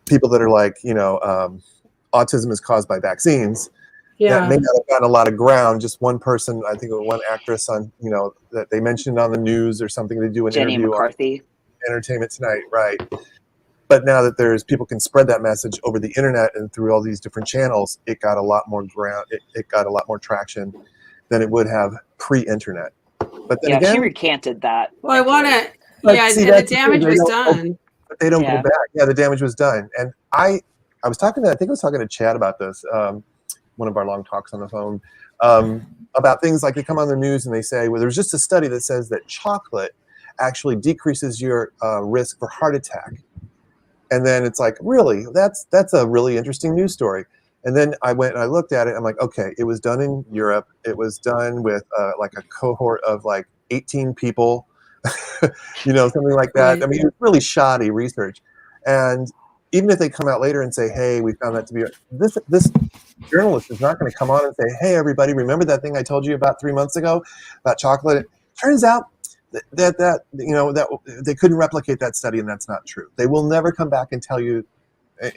people that are like, autism is caused by vaccines, that may not have gotten a lot of ground. Just one person, I think one actress on, that they mentioned on the news or something, to do an Jenny interview McCarthy on Entertainment Tonight, right? But now that people can spread that message over the internet and through all these different channels, it got a lot more ground. It got a lot more traction than it would have pre-internet. But then again, she recanted that. Well, I want to. Yeah, and the damage was done. But they don't go back. Yeah, the damage was done. And I was talking to Chad about this. One of our long talks on the phone, about things like they come on the news and they say, well, there's just a study that says that chocolate actually decreases your risk for heart attack. And then it's like, really? That's a really interesting news story. And then I went and I looked at it. I'm like, okay, it was done in Europe. It was done with like a cohort of like 18 people, something like that. Right. I mean, it's really shoddy research. And even if they come out later and say, hey, we found that to be this journalist is not going to come on and say, hey, everybody, remember that thing I told you about 3 months ago about chocolate? It turns out that they couldn't replicate that study, and that's not true. They will never come back and tell you.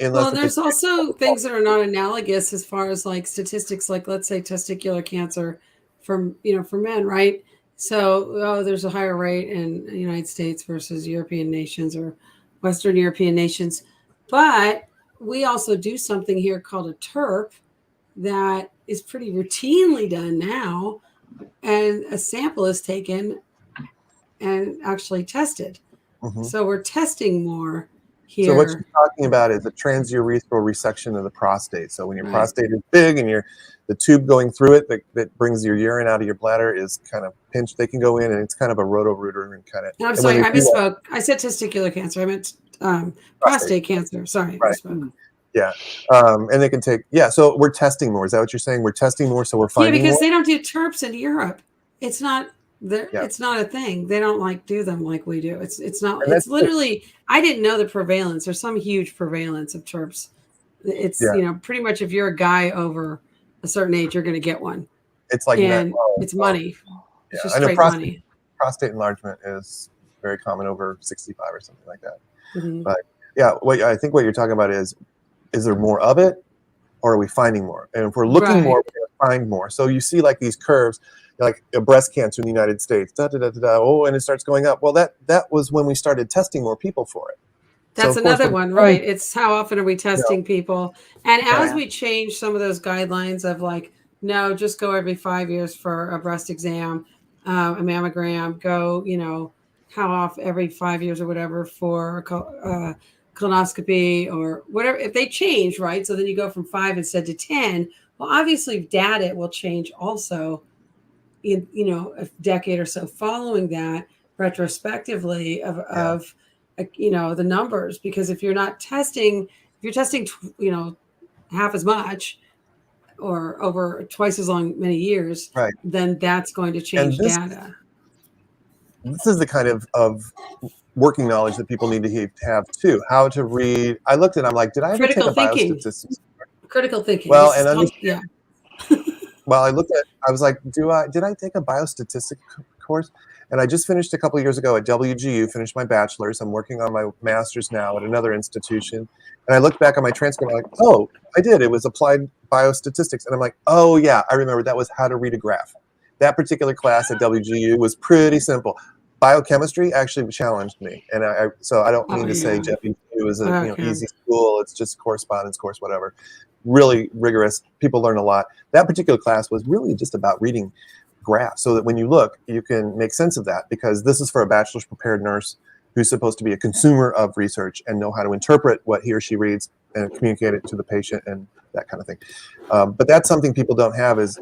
Well, there's also things that are not analogous as far as like statistics, like let's say testicular cancer for men, right? So there's a higher rate in the United States versus European nations or Western European nations. But we also do something here called a TERP that is pretty routinely done now. And a sample is taken and actually tested. Mm-hmm. So we're testing more here. So what you're talking about is a transurethral resection of the prostate. So when your prostate is big and the tube going through it that brings your urine out of your bladder is kind of pinched, they can go in and it's kind of a roto-rooter and kind of. No, I'm sorry, I misspoke. I said testicular cancer. I meant prostate cancer. Sorry, I misspoke. Yeah, and they can take. Yeah, so we're testing more. Is that what you're saying? We're testing more, so we're finding. Yeah, because more? they don't do TERPs in Europe. It's not. It's not a thing. They don't do them like we do. It's not. It's literally. I didn't know the prevalence. There's some huge prevalence of TERPs. It's pretty much if you're a guy over a certain age, you're going to get one. It's like it's money. It's just I know straight money. Prostate enlargement is very common over 65 or something like that. Mm-hmm. But yeah, I think what you're talking about is there more of it, or are we finding more? And if we're looking more, we're going to find more. So you see like these curves, like a breast cancer in the United States, and it starts going up. Well, that was when we started testing more people for it. That's another one, right? It's how often are we testing people? And as we change some of those guidelines of like, no, just go every 5 years for a breast exam, a mammogram, go, how off every 5 years or whatever for colonoscopy or whatever, if they change, right? So then you go from 5 instead to 10. Well, obviously data will change also in, a decade or so following that retrospectively of the numbers, because if you're testing half as much or over twice as long many years, right, then that's going to change data. This is the kind of working knowledge that people need to have too. How to read. I looked at. I'm like, did I ever take a biostatistics? Critical thinking. Well, yeah. Well, I looked at. I was like, did I take a biostatistics course? And I just finished a couple years ago at WGU. Finished my bachelor's. I'm working on my master's now at another institution. And I looked back on my transcript. I'm like, oh, I did. It was applied biostatistics. And I'm like, oh yeah, I remember that was how to read a graph. That particular class at WGU was pretty simple. Biochemistry actually challenged me, and so I don't mean to say WGU is a easy school. It's just correspondence course, whatever. Really rigorous. People learn a lot. That particular class was really just about reading graphs, so that when you look, you can make sense of that. Because this is for a bachelor's prepared nurse who's supposed to be a consumer of research and know how to interpret what he or she reads and communicate it to the patient and that kind of thing. But that's something people don't have is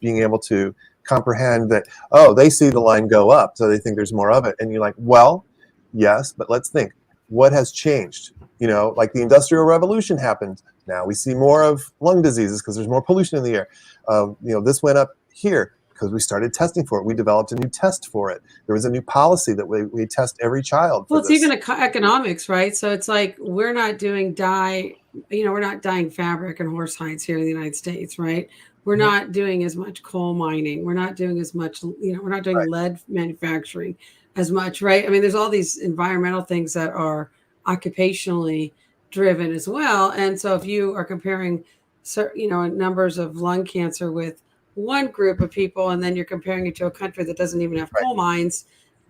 being able to comprehend that, oh, they see the line go up, so they think there's more of it. And you're like, well, yes, but let's think. What has changed? Like the Industrial Revolution happened. Now we see more of lung diseases because there's more pollution in the air. This went up here because we started testing for it. We developed a new test for it. There was a new policy that we test every child. Well, it's even economics, right? So it's like we're not doing we're not dyeing fabric and horse hides here in the United States, right? We're not doing as much coal mining. We're not doing as much, we're not doing lead manufacturing as much, right? I mean, there's all these environmental things that are occupationally driven as well. And so if you are comparing, numbers of lung cancer with one group of people, and then you're comparing it to a country that doesn't even have coal mines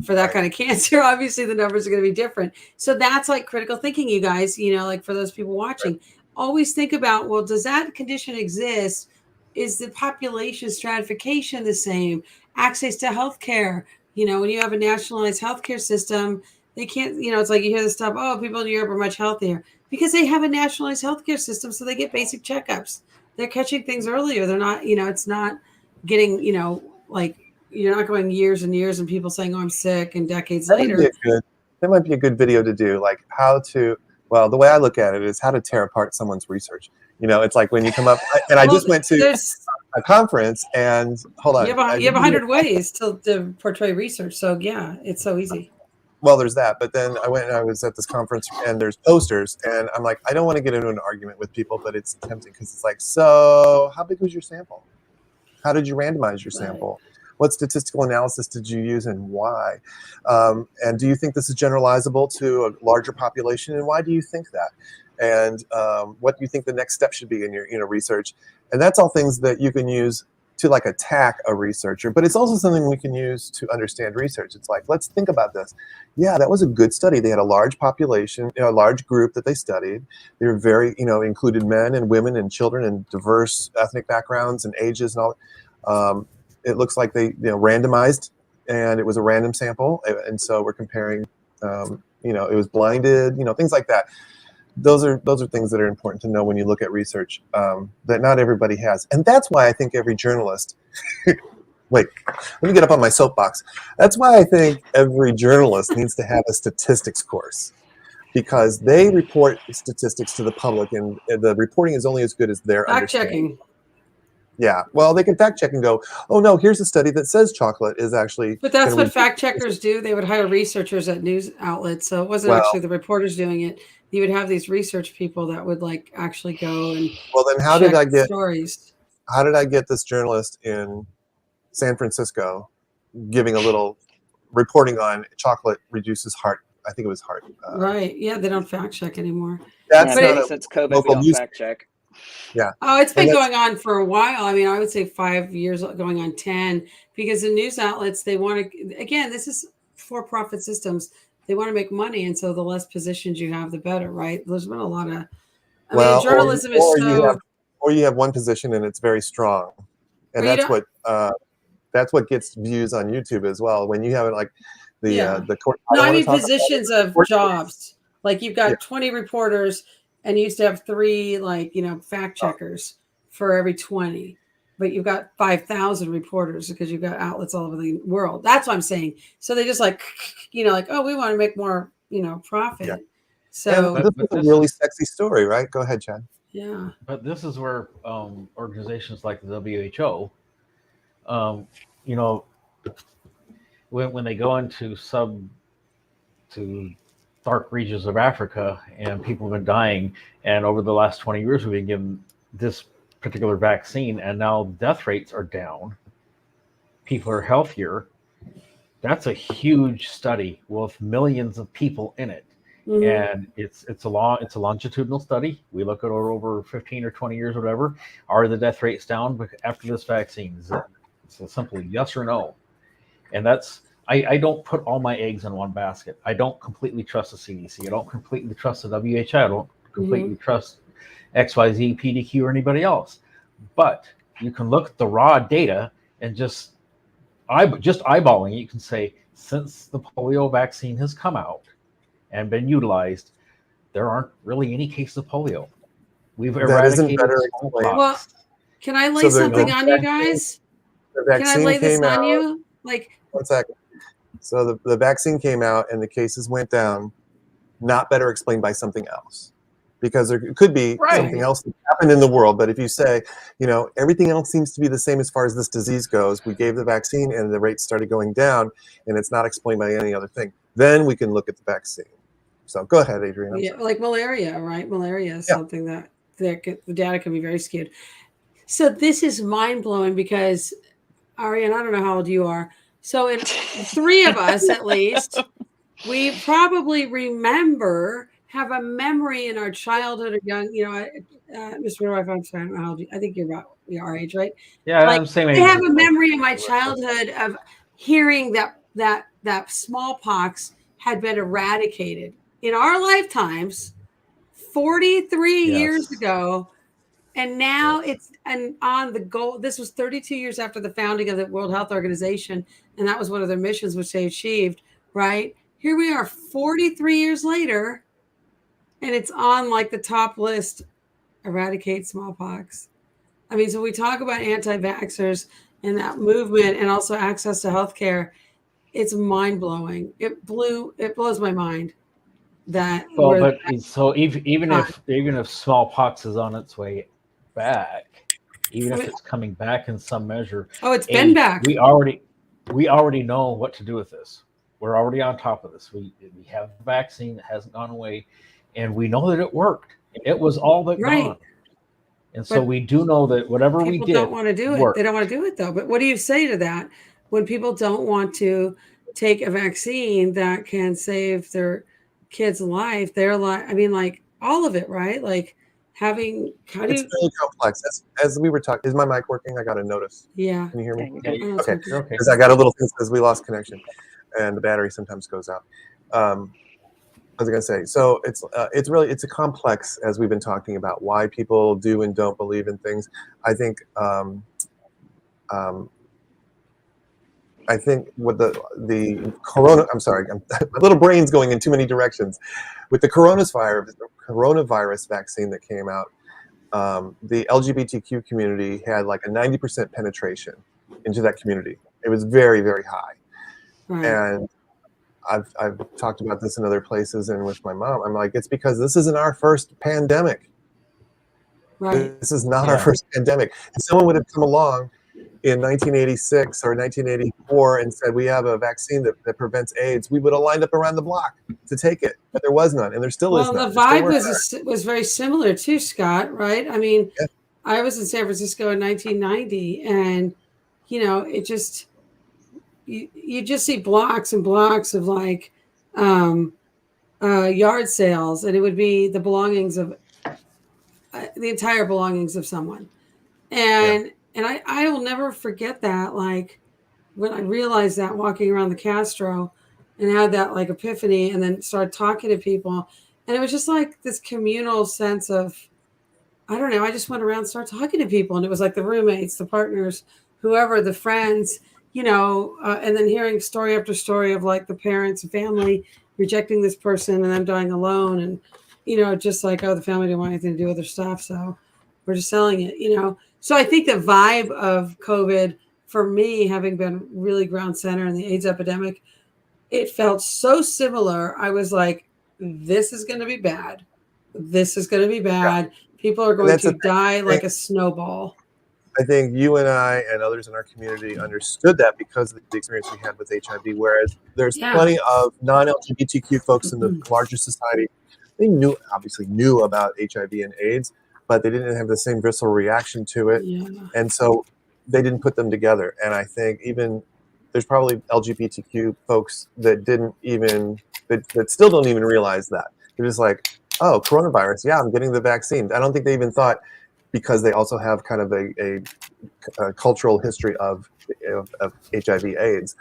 for that kind of cancer, obviously the numbers are going to be different. So that's like critical thinking, you guys, like for those people watching, always think about, well, does that condition exist? Is the population stratification the same? Access to healthcare, when you have a nationalized healthcare system, they can't, it's like you hear this stuff, oh, people in Europe are much healthier because they have a nationalized healthcare system. So they get basic checkups. They're catching things earlier. They're not, it's not getting, like you're not going years and years and people saying, oh, I'm sick, and decades later. That might be a good video to do, like the way I look at it is how to tear apart someone's research. It's like when you come up, and I just went to a conference, and hold on. You have 100 ways to portray research. So yeah, it's so easy. Well, there's that. But then I went and I was at this conference, and there's posters, and I'm like, I don't want to get into an argument with people, but it's tempting because it's like, so how big was your sample? How did you randomize your sample? What statistical analysis did you use and why? And do you think this is generalizable to a larger population? And why do you think that? And what do you think the next step should be in your research? And that's all things that you can use to like attack a researcher, but it's also something we can use to understand research. It's like, let's think about this. Yeah, that was a good study. They had a large population, a large group that they studied. They were very, included men and women and children and diverse ethnic backgrounds and ages and all. It looks like they, randomized, and it was a random sample. And so we're comparing, it was blinded, things like that. Those are things that are important to know when you look at research that not everybody has. And that's why I think every journalist, wait, let me get up on my soapbox. That's why I think every journalist needs to have a statistics course, because they report statistics to the public, and the reporting is only as good as their understanding. Fact-checking. Yeah, well, they can fact check and go, oh no, here's a study that says chocolate is actually. But that's what fact checkers do. They would hire researchers at news outlets, so it wasn't actually the reporters doing it. You would have these research people that would like actually go and. Well, then how did I get stories? How did I get this journalist in San Francisco giving a little reporting on chocolate reduces heart? I think it was heart. Right. Yeah, they don't fact check anymore. That's since COVID, we don't fact check. Yeah. Oh, it's been going on for a while. I mean, I would say 5 years, going on 10, because the news outlets, they want to, again, this is for-profit systems. They want to make money. And so the less positions you have, the better, right? There's been a lot of, I mean, journalism is so. Or you have one position and it's very strong. And that's what gets views on YouTube as well. When you have like the court. No, I mean positions of jobs. Like you've got 20 reporters, and you used to have 3, like, fact checkers for every 20. But you've got 5,000 reporters because you've got outlets all over the world. That's what I'm saying. So they just like, like, oh, we want to make more, profit. Yeah. So and this is a really sexy story, right? Go ahead, Chad. Yeah. But this is where organizations like the WHO, when they go into dark regions of Africa and people have been dying, and over the last 20 years we've been given this particular vaccine, and now death rates are down, people are healthier. That's a huge study with millions of people in it. And it's a longitudinal study. We look at over 15 or 20 years or whatever. Are the death rates down after this vaccine? It's a simple yes or no. And that's, I don't put all my eggs in one basket. I don't completely trust the CDC. I don't completely trust the WHO. I don't completely trust XYZ, PDQ, or anybody else. But you can look at the raw data and just eyeballing it, you can say, since the polio vaccine has come out and been utilized, there aren't really any cases of polio. We've eradicated smallpox. Well, can I lay something on you guys? The vaccine can I lay this came on out, you? Like, 1 second. So the vaccine came out and the cases went down, not better explained by something else. Because there could be something else that happened in the world. But if you say, everything else seems to be the same as far as this disease goes, we gave the vaccine and the rates started going down and it's not explained by any other thing, then we can look at the vaccine. So go ahead, Adrienne. Yeah, like malaria, right? Malaria is something that the data can be very skewed. So this is mind-blowing because, Ariane, I don't know how old you are. So in 3 of us, at least, we probably have a memory in our childhood or young, Mr. Midwife, I'm sorry, I don't know how old you, I think you're about our age, right? Yeah, I'm same age. I have a memory in my childhood of hearing that smallpox had been eradicated in our lifetimes 43 years ago. And now it's on the goal. This was 32 years after the founding of the World Health Organization. And that was one of their missions, which they achieved, right? Here we are 43 years later, and it's on like the top list, eradicate smallpox. I mean, so we talk about anti-vaxxers and that movement and also access to healthcare. It's mind-blowing. It blows my mind that. Well, but so even if smallpox is on its way back, even if it's coming back in some measure. Oh, it's been back. We already know what to do with this. We're already on top of this. We have a vaccine that hasn't gone away, and we know that it worked. It was all but gone. And so we do know that whatever we did, people don't want to do it. They don't want to do it though. But what do you say to that when people don't want to take a vaccine that can save their kid's life, their life? I mean, like all of it, right? Like having. It's really complex. As we were talking, is my mic working? I got a notice. Yeah. Can you hear me? Yeah, okay. Because I got a little thing says we lost connection, and the battery sometimes goes out. I was going to say, so it's a complex, as we've been talking about, why people do and don't believe in things. I think with the corona, I'm sorry, my little brain's going in too many directions. With the coronavirus vaccine that came out, the LGBTQ community had like a 90% penetration into that community. It was very, very high. Right. And I've talked about this in other places and with my mom. I'm like, it's because this isn't our first pandemic. Right. This is not our first pandemic. If someone would have come along in 1986 or 1984 and said, we have a vaccine that prevents AIDS, we would have lined up around the block to take it. But there was none, and there still is none. Well, the vibe was very similar too, Scott, right? I mean, I was in San Francisco in 1990, and, it just... You just see blocks and blocks of like yard sales, and it would be the belongings of the entire belongings of someone. And I will never forget that. Like when I realized that walking around the Castro and had that like epiphany, and then started talking to people, and it was just like this communal sense of, I don't know. I just went around and started talking to people, and it was like the roommates, the partners, whoever, the friends. and then hearing story after story of like the parents and family rejecting this person and them dying alone. And, just like, oh, the family didn't want anything to do with their stuff. So we're just selling it. So I think the vibe of COVID for me, having been really ground center in the AIDS epidemic, it felt so similar. I was like, this is going to be bad. This is going to be bad. Yeah. People are going to die like a snowball. I think you and I and others in our community understood that because of the experience we had with HIV, whereas there's plenty of non-LGBTQ folks in the larger society. They obviously knew about HIV and AIDS, but they didn't have the same visceral reaction to it. Yeah. And so they didn't put them together. And I think even there's probably LGBTQ folks that that still don't even realize that. They're just like, oh, coronavirus. Yeah, I'm getting the vaccine. I don't think they even thought, because they also have kind of a cultural history of HIV AIDS.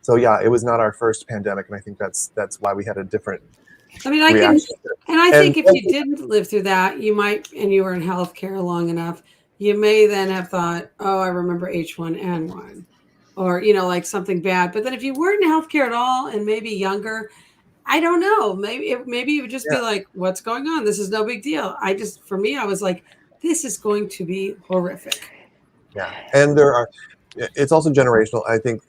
So yeah, it was not our first pandemic, and I think that's why we had a different reaction. I think if you didn't live through that, you might, and you were in healthcare long enough, you may then have thought, oh, I remember H1N1, or like something bad. But then if you weren't in healthcare at all, and maybe younger, I don't know. Maybe it would just be like, what's going on? This is no big deal. For me, I was like, this is going to be horrific. Yeah. And it's also generational. I think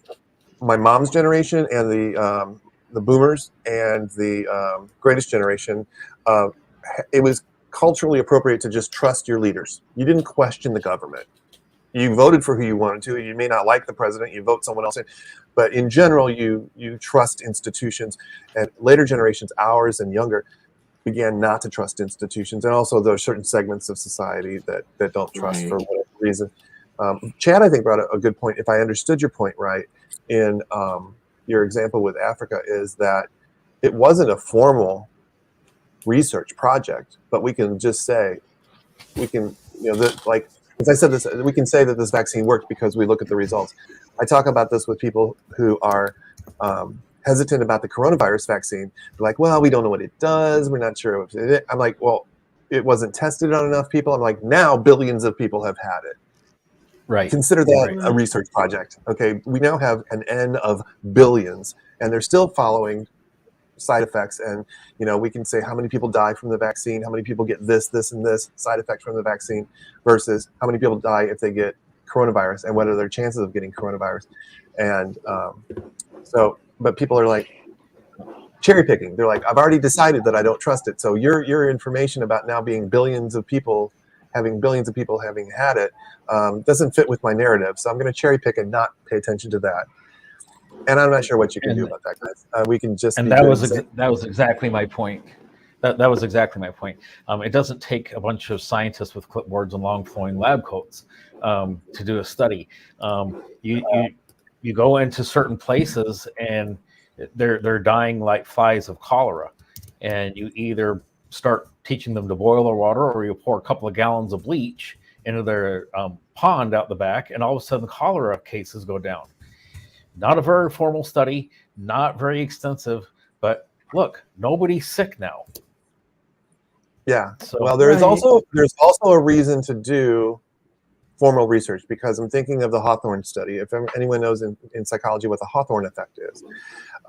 my mom's generation and the boomers and the greatest generation, it was culturally appropriate to just trust your leaders. You didn't question the government. You voted for who you wanted to. You may not like the president. You vote someone else in. But in general, you trust institutions. And later generations, ours and younger, began not to trust institutions. And also there are certain segments of society that don't trust for whatever reason. Chad, I think, brought a good point. If I understood your point right, in your example with Africa, is that it wasn't a formal research project, but we can just say, as I said this, we can say that this vaccine worked because we look at the results. I talk about this with people who are hesitant about the coronavirus vaccine. They're like, well, we don't know what it does. We're not sure if it. I'm like, well, it wasn't tested on enough people. I'm like, now billions of people have had it. Right. Consider that a research project. Okay, we now have an N of billions, and they're still following side effects. And we can say how many people die from the vaccine, how many people get this, and this side effect from the vaccine, versus how many people die if they get coronavirus, and what are their chances of getting coronavirus. And but people are like cherry picking. They're like, I've already decided that I don't trust it. So your information about now being billions of people having had it doesn't fit with my narrative. So I'm going to cherry pick and not pay attention to that. And I'm not sure what you can do about that, guys. We can just. And that was exactly my point. That was exactly my point. It doesn't take a bunch of scientists with clipboards and long flowing lab coats to do a study. You go into certain places and they're dying like flies of cholera, and you either start teaching them to boil their water, or you pour a couple of gallons of bleach into their pond out the back, and all of a sudden cholera cases go down. Not a very formal study, not very extensive, but look, nobody's sick now. Yeah. So, well, there's also a reason to do formal research, because I'm thinking of the Hawthorne study. If anyone knows in psychology what the Hawthorne effect is,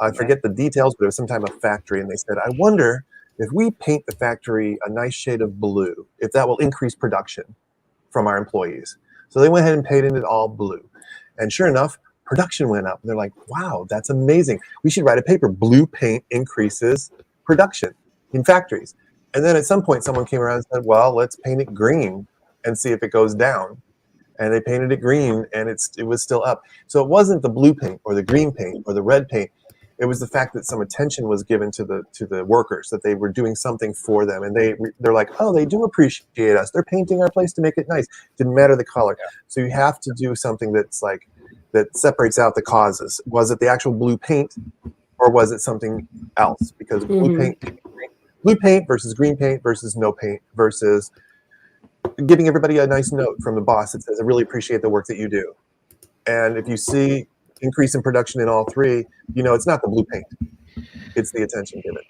I forget the details, but it was some type of factory, and they said, I wonder if we paint the factory a nice shade of blue, if that will increase production from our employees. So they went ahead and painted it all blue. And sure enough, production went up. And they're like, wow, that's amazing. We should write a paper. Blue paint increases production in factories. And then at some point, someone came around and said, well, let's paint it green and see if it goes down. And they painted it green, and it was still up. So it wasn't the blue paint or the green paint or the red paint. It was the fact that some attention was given to the workers, that they were doing something for them. And they're like, oh, they do appreciate us. They're painting our place to make it nice. Didn't matter the color. Yeah. So you have to do something that separates out the causes. Was it the actual blue paint, or was it something else? Because blue paint versus green paint versus no paint versus giving everybody a nice note from the boss that says, I really appreciate the work that you do. And if you see increase in production in all three, it's not the blue paint, it's the attention given.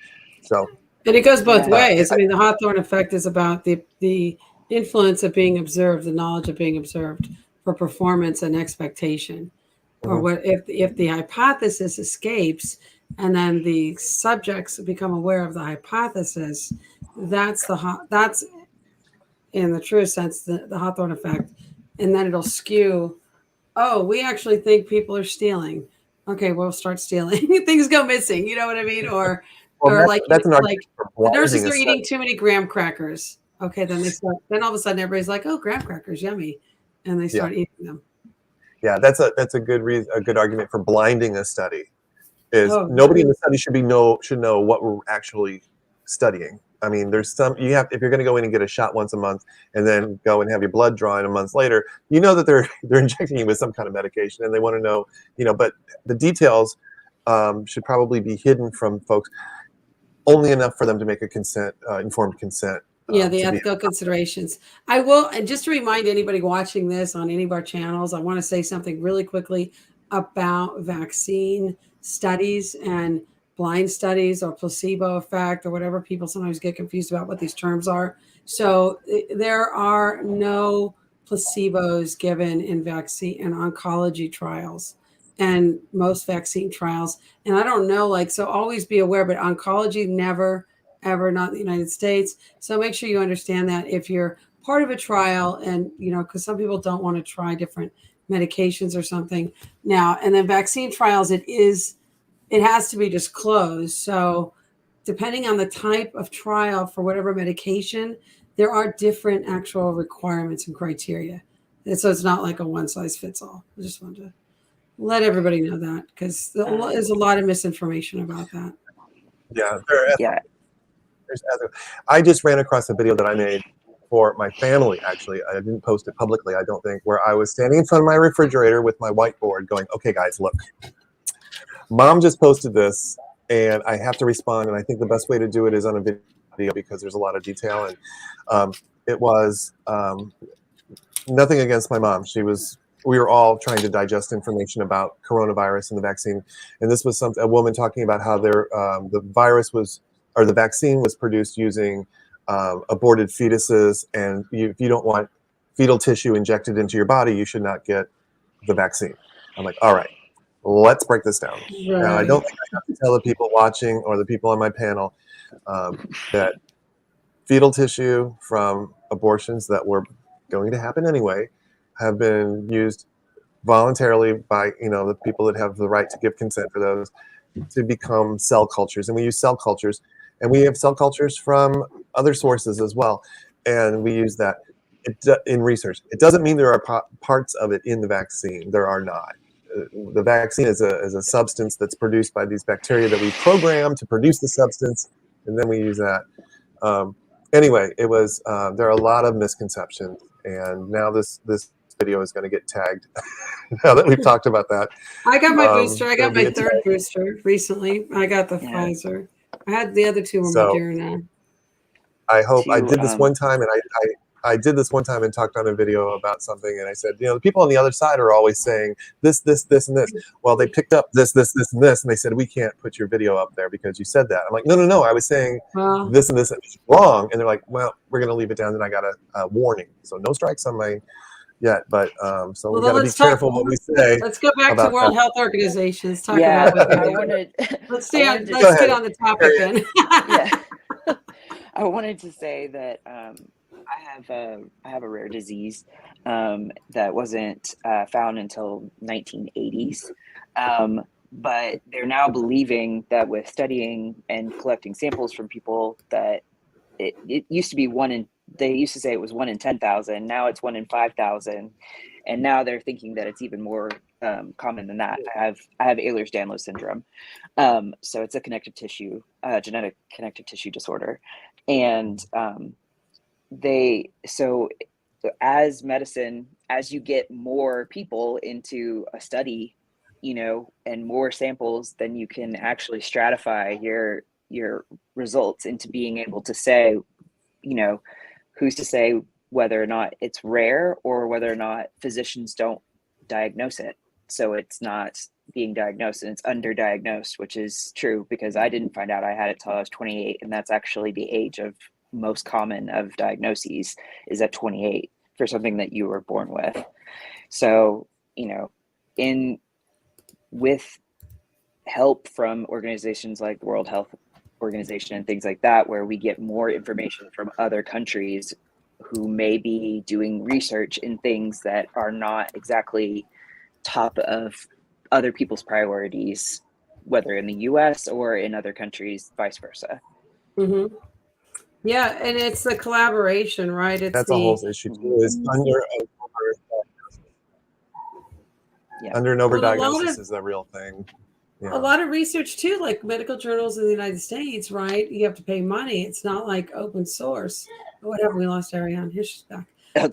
So, and it goes both ways. I mean, the Hawthorne effect is about the influence of being observed, the knowledge of being observed, for performance and expectation. Or what if the hypothesis escapes and then the subjects become aware of the hypothesis, that's in the truest sense the Hawthorne effect, and then it'll skew. Oh, we actually think people are stealing. Okay, we'll start stealing. Things go missing. You know what I mean? Or that's an like the nurses are are eating too many graham crackers. Okay, then then all of a sudden everybody's like, oh, graham crackers, yummy, and they start eating them. Yeah, that's a good reason, a good argument for blinding a study. Is nobody in the study should know what we're actually studying. I mean, there's you have, if you're going to go in and get a shot once a month and then go and have your blood drawn a month later, you know that they're injecting you with some kind of medication, and they want to know, but the details should probably be hidden from folks, only enough for them to make a informed consent. The ethical considerations. I will, and just to remind anybody watching this on any of our channels, I want to say something really quickly about vaccine studies and blind studies or placebo effect or whatever. People sometimes get confused about what these terms are. So there are no placebos given in vaccine and oncology trials and most vaccine trials. And I don't know, so always be aware, but oncology never, ever, not in the United States. So make sure you understand that if you're part of a trial, and because some people don't want to try different medications or something now, and then vaccine trials, it has to be disclosed. So depending on the type of trial for whatever medication, there are different actual requirements and criteria. And so it's not like a one size fits all. I just wanted to let everybody know that, because there's a lot of misinformation about that. Yeah, I just ran across a video that I made for my family. Actually, I didn't post it publicly, I don't think, where I was standing in front of my refrigerator with my whiteboard going, okay guys, look, Mom just posted this and I have to respond, and I think the best way to do it is on a video because there's a lot of detail. And it was nothing against my mom. We were all trying to digest information about coronavirus and the vaccine, and this was a woman talking about how the vaccine was produced using aborted fetuses, and if you don't want fetal tissue injected into your body, you should not get the vaccine. I'm like, all right, let's break this down. Right. Now, I don't think I have to tell the people watching or the people on my panel that fetal tissue from abortions that were going to happen anyway have been used voluntarily by the people that have the right to give consent for those to become cell cultures. And we use cell cultures, and we have cell cultures from other sources as well, and we use that in research. It doesn't mean there are parts of it in the vaccine. There are not. The vaccine is a substance that's produced by these bacteria that we program to produce the substance, and then we use that. Anyway, it was there are a lot of misconceptions, and now this video is going to get tagged. Now that we've talked about that, I got my booster. I got my third booster recently. I got the Pfizer. I had the other two were Moderna. I hope I did this one time, and I did this one time and talked on a video about something, and I said, the people on the other side are always saying this, and this. Well, they picked up this, and this, and they said, we can't put your video up there because you said that. I'm like, no, I was saying this and this, and it's wrong. And they're like, well, we're going to leave it down, and I got a warning. So no strikes on my yet, but so we got to be careful what we say. Let's go back to World Health Organization. Let's talk about let's get on the topic then. I wanted to say that I have a rare disease that wasn't found until 1980s, but they're now believing that with studying and collecting samples from people that it used to be they used to say it was 1 in 10,000. Now it's 1 in 5,000, and now they're thinking that it's even more common than that. I have Ehlers-Danlos syndrome, so it's a genetic connective tissue disorder, and as medicine, as you get more people into a study, and more samples, then you can actually stratify your results into being able to say, who's to say whether or not it's rare or whether or not physicians don't diagnose it. So it's not being diagnosed and it's underdiagnosed, which is true because I didn't find out I had it till I was 28. And that's actually the age of most common of diagnoses is at 28 for something that you were born with. So, with help from organizations like the World Health Organization and things like that, where we get more information from other countries who may be doing research in things that are not exactly top of other people's priorities, whether in the US or in other countries, vice versa. Mm-hmm. Yeah, and it's the collaboration, right? That's a whole issue too. Is under and overdiagnosis is a real thing. Yeah. A lot of research too, like medical journals in the United States, right? You have to pay money. It's not like open source. What happened? We lost Ariane. Here she's back. I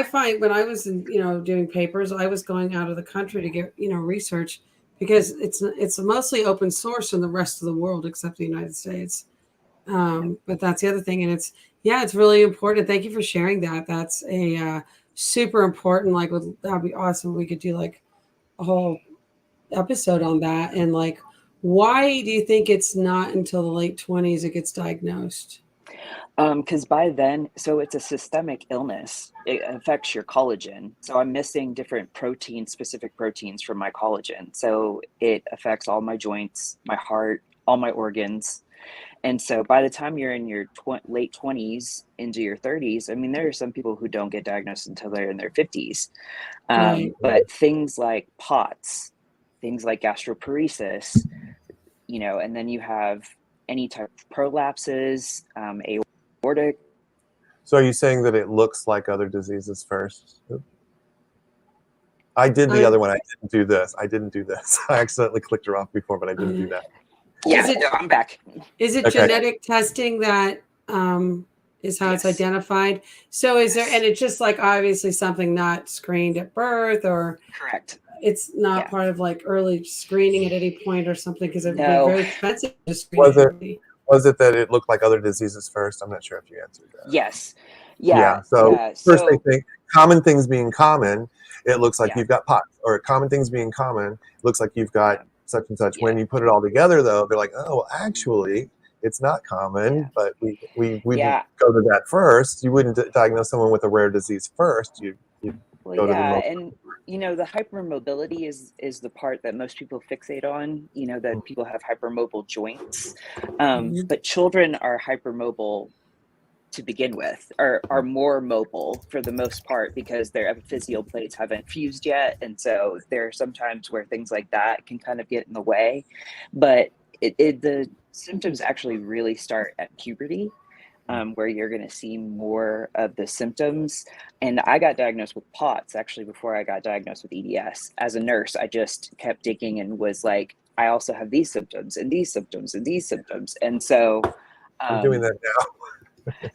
find when I was doing papers, I was going out of the country to get research because it's mostly open source in the rest of the world except the United States. But that's the other thing, and it's really important. Thank you for sharing that. That's a super important. That'd be awesome. We could do like a whole episode on that. And like, why do you think it's not until the late 20s it gets diagnosed? Because by then, so it's a systemic illness. It affects your collagen. So I'm missing different specific proteins from my collagen. So it affects all my joints, my heart, all my organs. And so by the time you're in your late 20s into your 30s, I mean, there are some people who don't get diagnosed until they're in their 50s. Right. But things like POTS, things like gastroparesis, and then you have any type of prolapses, aortic. So are you saying that it looks like other diseases first? I did the other one. I didn't do this. I accidentally clicked her off before, but I didn't do that. Yeah, I'm back. Is it genetic testing that is how it's identified? So is there, and it's just like obviously something not screened at birth, or correct? It's not part of like early screening at any point or something, because it'd be very expensive to screen. Was it that it looked like other diseases first? I'm not sure if you answered that. Yes. So first they think common things being common, it looks like you've got POTS, or common things being common, it looks like you've got such and such. When you put it all together, though, they're like, oh, well, actually, it's not common, but we go to that first. You wouldn't diagnose someone with a rare disease first. You go to the most. And the hypermobility is the part that most people fixate on. That people have hypermobile joints, but children are hypermobile to begin with, are more mobile for the most part because their epiphyseal plates haven't fused yet, and so there are sometimes where things like that can kind of get in the way. But the symptoms actually really start at puberty, where you're going to see more of the symptoms. And I got diagnosed with POTS actually before I got diagnosed with EDS. As a nurse, I just kept digging and was like, I also have these symptoms and these symptoms and these symptoms, and so I'm doing that now.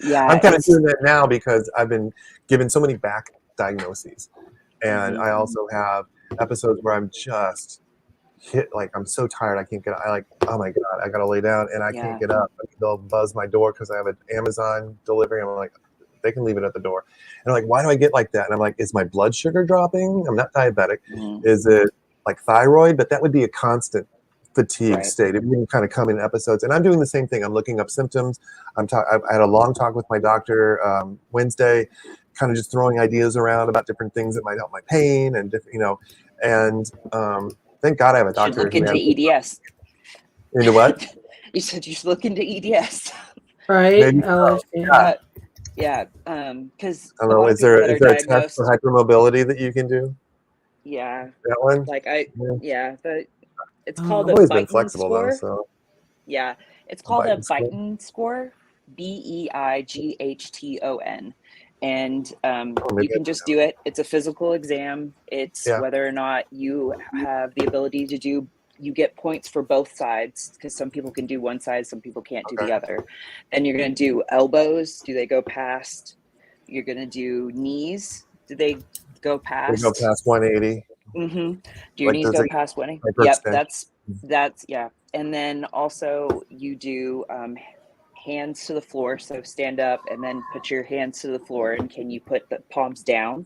Yeah, I'm kind of doing that now because I've been given so many back diagnoses, and I also have episodes where I'm just hit, like I'm so tired I can't get up. Oh my god, I gotta lay down and I can't get up. They'll buzz my door because I have an Amazon delivery. I'm like, they can leave it at the door, and I'm like, why do I get like that? And I'm like, is my blood sugar dropping? I'm not diabetic. Is it like thyroid? But that would be a constant fatigue state. It wouldn't kind of come in episodes. And I'm doing the same thing. I'm looking up symptoms. I had a long talk with my doctor Wednesday, kind of just throwing ideas around about different things that might help my pain and different, and thank God I have a doctor. You should look into EDS. Into what? You said you should look into EDS. Right. Yeah. Because I don't know. Is there a test for hypermobility that you can do? Yeah. That one? It's called I've a always been Beighton flexible score. Though, so. Yeah, it's called a Beighton score, BEIGHTON, and you can just do it. It's a physical exam. It's whether or not you have the ability to do. You get points for both sides because some people can do one side, some people can't do the other. Then you're going to do elbows. Do they go past? You're going to do knees. Do they go past? They go past 180. Do your knees go past 180? Yep, that's And then also you do hands to the floor. So stand up and then put your hands to the floor. And can you put the palms down?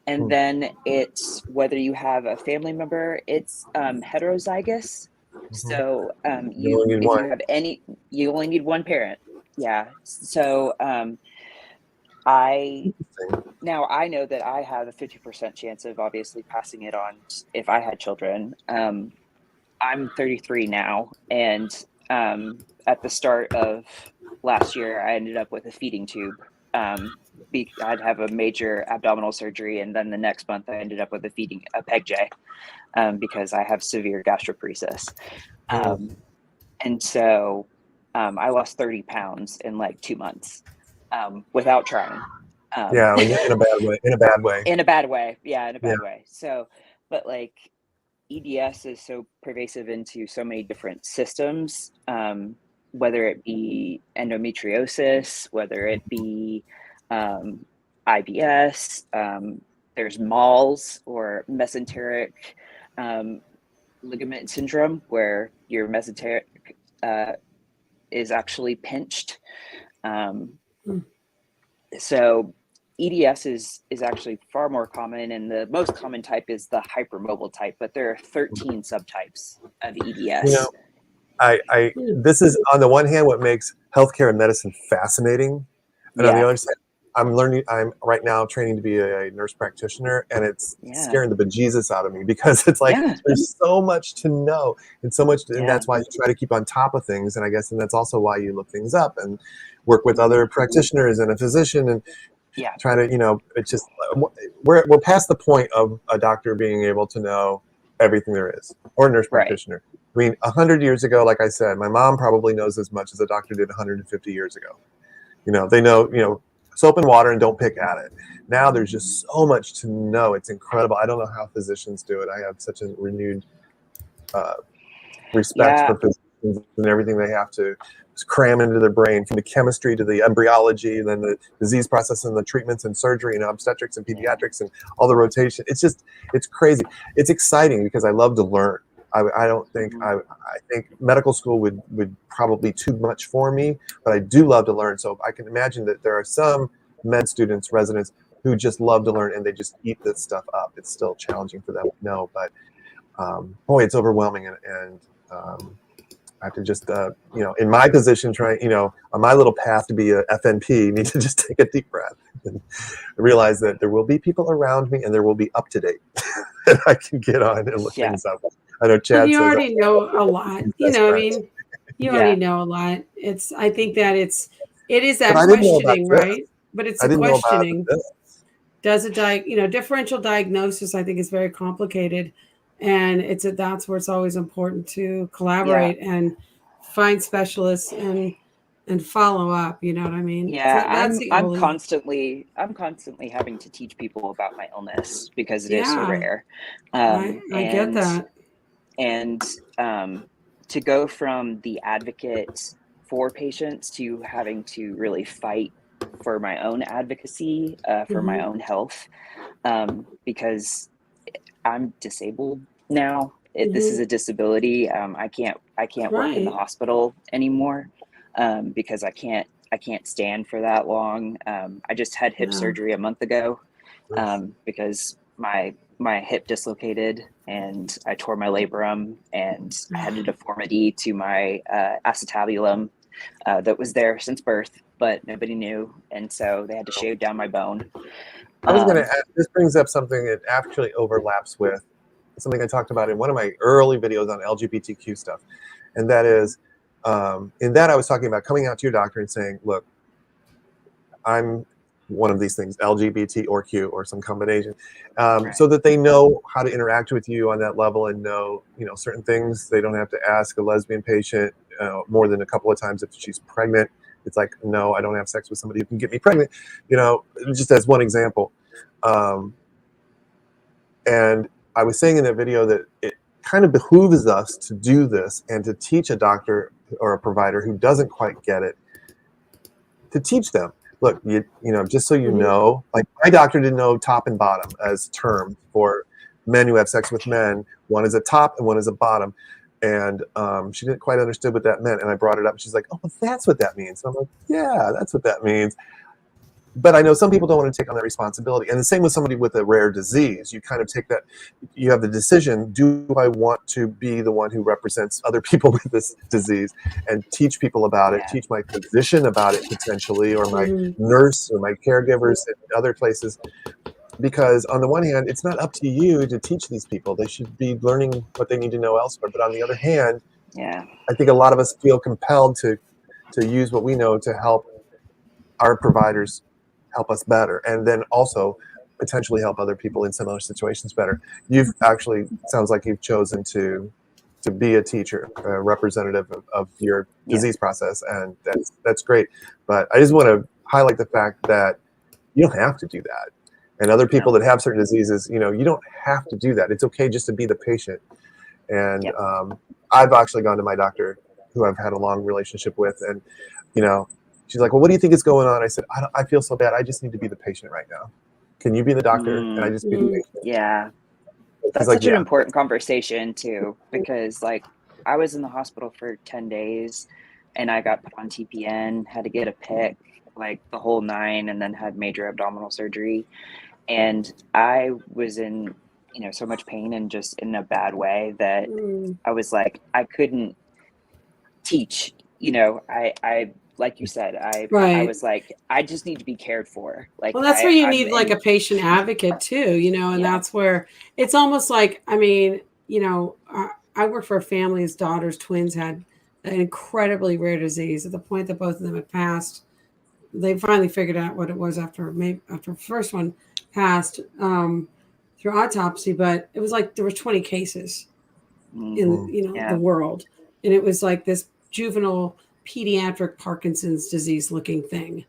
And then it's whether you have a family member, it's heterozygous. So you only need one parent. Yeah. So Now I know that I have a 50% chance of obviously passing it on if I had children. I'm 33 now, and at the start of last year, I ended up with a feeding tube. I'd have a major abdominal surgery, and then the next month I ended up with a peg J, because I have severe gastroparesis. And so I lost 30 pounds in like 2 months without trying. Yeah, in a bad way. In a bad way. In a bad way. Yeah, in a bad way. So, but like EDS is so pervasive into so many different systems, whether it be endometriosis, whether it be IBS, there's MALS or mesenteric ligament syndrome, where your mesenteric is actually pinched. So EDS is actually far more common, and the most common type is the hypermobile type, but there are 13 subtypes of EDS. You know, this is on the one hand what makes healthcare and medicine fascinating, and on the other side, I'm right now training to be a nurse practitioner, and it's scaring the bejesus out of me, because it's like there's so much to know and so much, and that's why you try to keep on top of things, and I guess, and that's also why you look things up and work with other practitioners and a physician and try to, you know, it's just we're past the point of a doctor being able to know everything there is, or a nurse practitioner. I mean, 100 years ago, like I said, my mom probably knows as much as a doctor did 150 years ago. You know, they know, you know, soap and water and don't pick at it. Now there's just so much to know. It's incredible. I don't know how physicians do it. I have such a renewed respect for physicians and everything they have to cram into their brain, from the chemistry to the embryology, and then the disease process and the treatments and surgery and obstetrics and pediatrics and all the rotation. It's just, it's crazy. It's exciting because I love to learn. I don't think, I think medical school would probably be too much for me, but I do love to learn. So I can imagine that there are some med students, residents, who just love to learn and they just eat this stuff up. It's still challenging for them, no, but boy, it's overwhelming. And I have to just, you know, in my position, you know, on my little path to be a FNP, need to just take a deep breath and realize that there will be people around me and there will be up to date that I can get on and look things up. I know Chad you says already know a lot. You know, I mean, you already know a lot. I think that it is that questioning, right? But it's a questioning. Does differential diagnosis, I think, is very complicated. And that's where it's always important to collaborate and find specialists and follow up. You know what I mean? Yeah, I'm constantly having to teach people about my illness because it is so rare. I get that. And to go from the advocate for patients to having to really fight for my own advocacy, for my own health, because I'm disabled now. This is a disability. I can't work in the hospital anymore because I can't stand for that long. I just had hip surgery a month ago because my hip dislocated and I tore my labrum, and I had a deformity to my acetabulum that was there since birth, but nobody knew, and so they had to shave down my bone. I was going to add, this brings up something that actually overlaps with something I talked about in one of my early videos on LGBTQ stuff, and that is, in that I was talking about coming out to your doctor and saying, look, I'm one of these things, LGBT or Q or some combination, so that they know how to interact with you on that level and know, you know, certain things. They don't have to ask a lesbian patient more than a couple of times if she's pregnant. It's like, no, I don't have sex with somebody who can get me pregnant, you know, just as one example. And I was saying in that video that it kind of behooves us to do this and to teach a doctor or a provider who doesn't quite get it, to teach them. Look, you know, just so you know, like my doctor didn't know top and bottom as terms for men who have sex with men. One is a top and one is a bottom. And she didn't quite understand what that meant. And I brought it up and she's like, oh, well, that's what that means. And I'm like, yeah, that's what that means. but I know some people don't want to take on that responsibility. And the same with somebody with a rare disease. You kind of take that, you have the decision, do I want to be the one who represents other people with this disease and teach people about it, teach my physician about it potentially, or my nurse or my caregivers in other places? Because on the one hand, it's not up to you to teach these people. They should be learning what they need to know elsewhere. But on the other hand, I think a lot of us feel compelled to use what we know to help our providers help us better, and then also potentially help other people in similar situations better. You've actually, sounds like you've chosen to be a teacher, a representative of your disease process, and that's great. But I just want to highlight the fact that you don't have to do that. And other people that have certain diseases, you don't have to do that. It's okay just to be the patient. And I've actually gone to my doctor, who I've had a long relationship with, and she's like, well, what do you think is going on? I said, I feel so bad. I just need to be the patient right now. Can you be the doctor? And I just be the patient. Yeah. That's such an important conversation too, because like I was in the hospital for 10 days and I got put on TPN, had to get a PIC, like the whole 9, and then had major abdominal surgery. And I was in, so much pain and just in a bad way that I was like, I couldn't teach, I like you said, I was like, I just need to be cared for. Like, well, that's where you need like a patient advocate too, and that's where it's almost like, I mean, I work for a family whose daughter's twins had an incredibly rare disease. At the point that both of them had passed, they finally figured out what it was after the first one passed through autopsy, but it was like there were 20 cases in the world, and it was like this juvenile pediatric Parkinson's disease looking thing.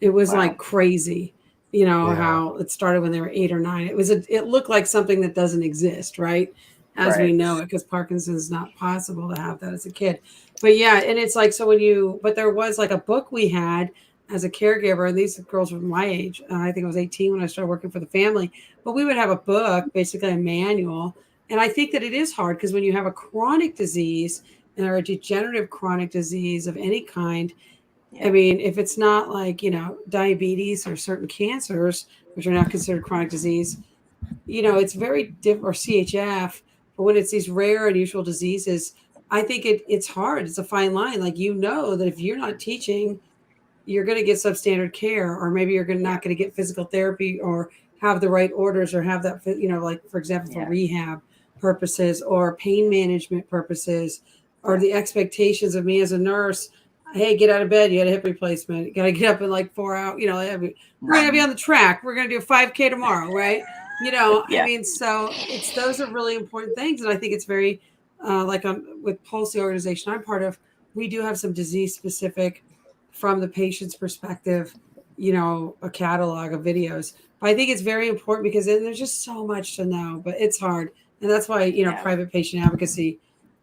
It was like crazy, how it started when they were 8 or 9. It looked like something that doesn't exist, right? As we know it, because Parkinson's is not possible to have that as a kid. But and it's like, but there was like a book we had as a caregiver, and these girls were my age. I think I was 18 when I started working for the family, but we would have a book, basically a manual. And I think that it is hard because when you have a chronic disease or a degenerative chronic disease of any kind, I mean, if it's not like, diabetes or certain cancers, which are not considered chronic disease, it's very different, or CHF, but when it's these rare, unusual diseases, I think it's hard. It's a fine line. Like, that if you're not teaching, you're going to get substandard care, or maybe you're not going to get physical therapy or have the right orders, or have that, like, for example, for rehab purposes or pain management purposes, or the expectations of me as a nurse. Hey, get out of bed. You had a hip replacement. You got to get up in like 4 hours. We're going to be on the track. We're going to do a 5K tomorrow, right? I mean, so those are really important things. And I think it's very, with Pulse, the organization I'm part of, we do have some disease specific, from the patient's perspective, a catalog of videos. But I think it's very important because there's just so much to know, but it's hard. And that's why, private patient advocacy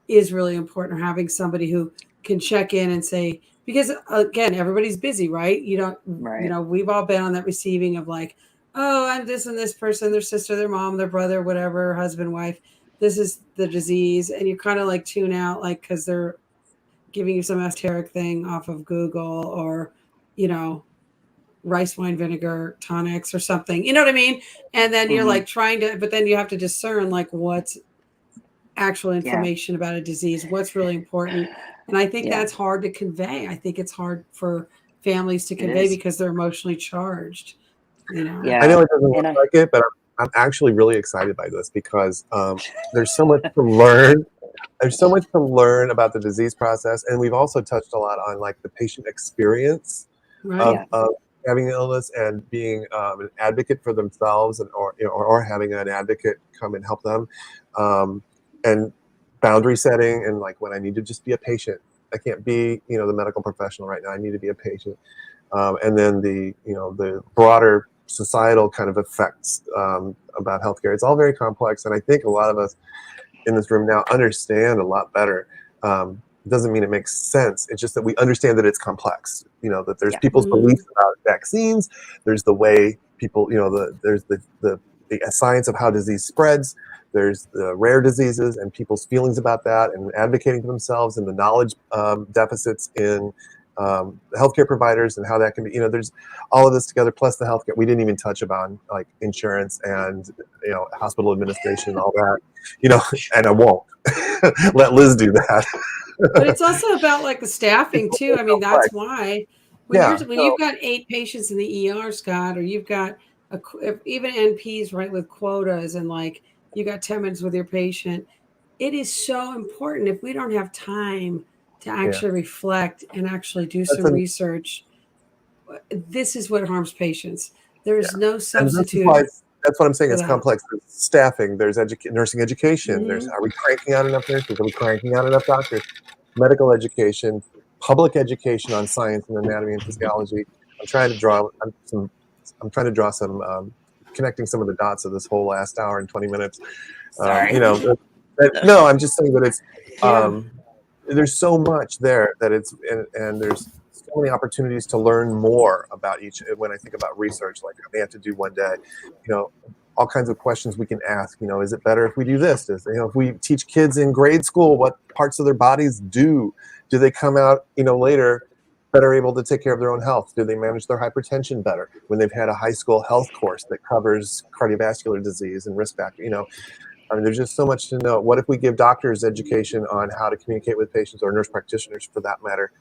is really important, or having somebody who can check in and say, because again, everybody's busy, right? We've all been on that receiving of like, oh, I'm this and this person, their sister, their mom, their brother, whatever, husband, wife, this is the disease. And you kind of like tune out, like, because they're giving you some esoteric thing off of Google, or, rice wine vinegar tonics or something, you know what I mean? And then you're like but then you have to discern like what's actual information about a disease, what's really important. And I think that's hard to convey. I think it's hard for families to convey because they're emotionally charged, I know it doesn't look like it, but I'm actually really excited by this because there's so much to learn. There's so much to learn about the disease process, and we've also touched a lot on like the patient experience of having illness, and being an advocate for themselves, and or having an advocate come and help them, and boundary setting, and like when I need to just be a patient. I can't be the medical professional right now. I need to be a patient, and then the broader societal kind of effects about healthcare. It's all very complex, and I think a lot of us in this room now understand a lot better. It doesn't mean it makes sense. It's just that we understand that it's complex. That there's people's beliefs about vaccines. There's the way people, there's the science of how disease spreads. There's the rare diseases and people's feelings about that, and advocating for themselves, and the knowledge deficits in healthcare providers and how that can be, there's all of this together, plus the healthcare. We didn't even touch upon like insurance and, hospital administration and all that, and I won't let Liz do that. But it's also about like the staffing too. I mean, that's why when you've got 8 patients in the ER, Scott, or you've got even NPs, right, with quotas, and like you got 10 minutes with your patient, it is so important. If we don't have time to actually reflect and actually do some research, this is what harms patients. There is no substitute. That's what I'm saying. It's complex. There's staffing. There's nursing education. There's, are we cranking out enough nurses? Are we cranking out enough doctors? Medical education, public education on science and anatomy and physiology. I'm trying to draw some connecting some of the dots of this whole last hour and 20 minutes. Sorry. No, I'm just saying that it's there's so much there that it's and there's so many opportunities to learn more about each. When I think about research, like I may have to do one day, all kinds of questions we can ask. Is it better if we do this? If we teach kids in grade school what parts of their bodies do they come out, later better able to take care of their own health? Do they manage their hypertension better when they've had a high school health course that covers cardiovascular disease and risk factor? I mean, there's just so much to know. What if we give doctors education on how to communicate with patients, or nurse practitioners for that matter,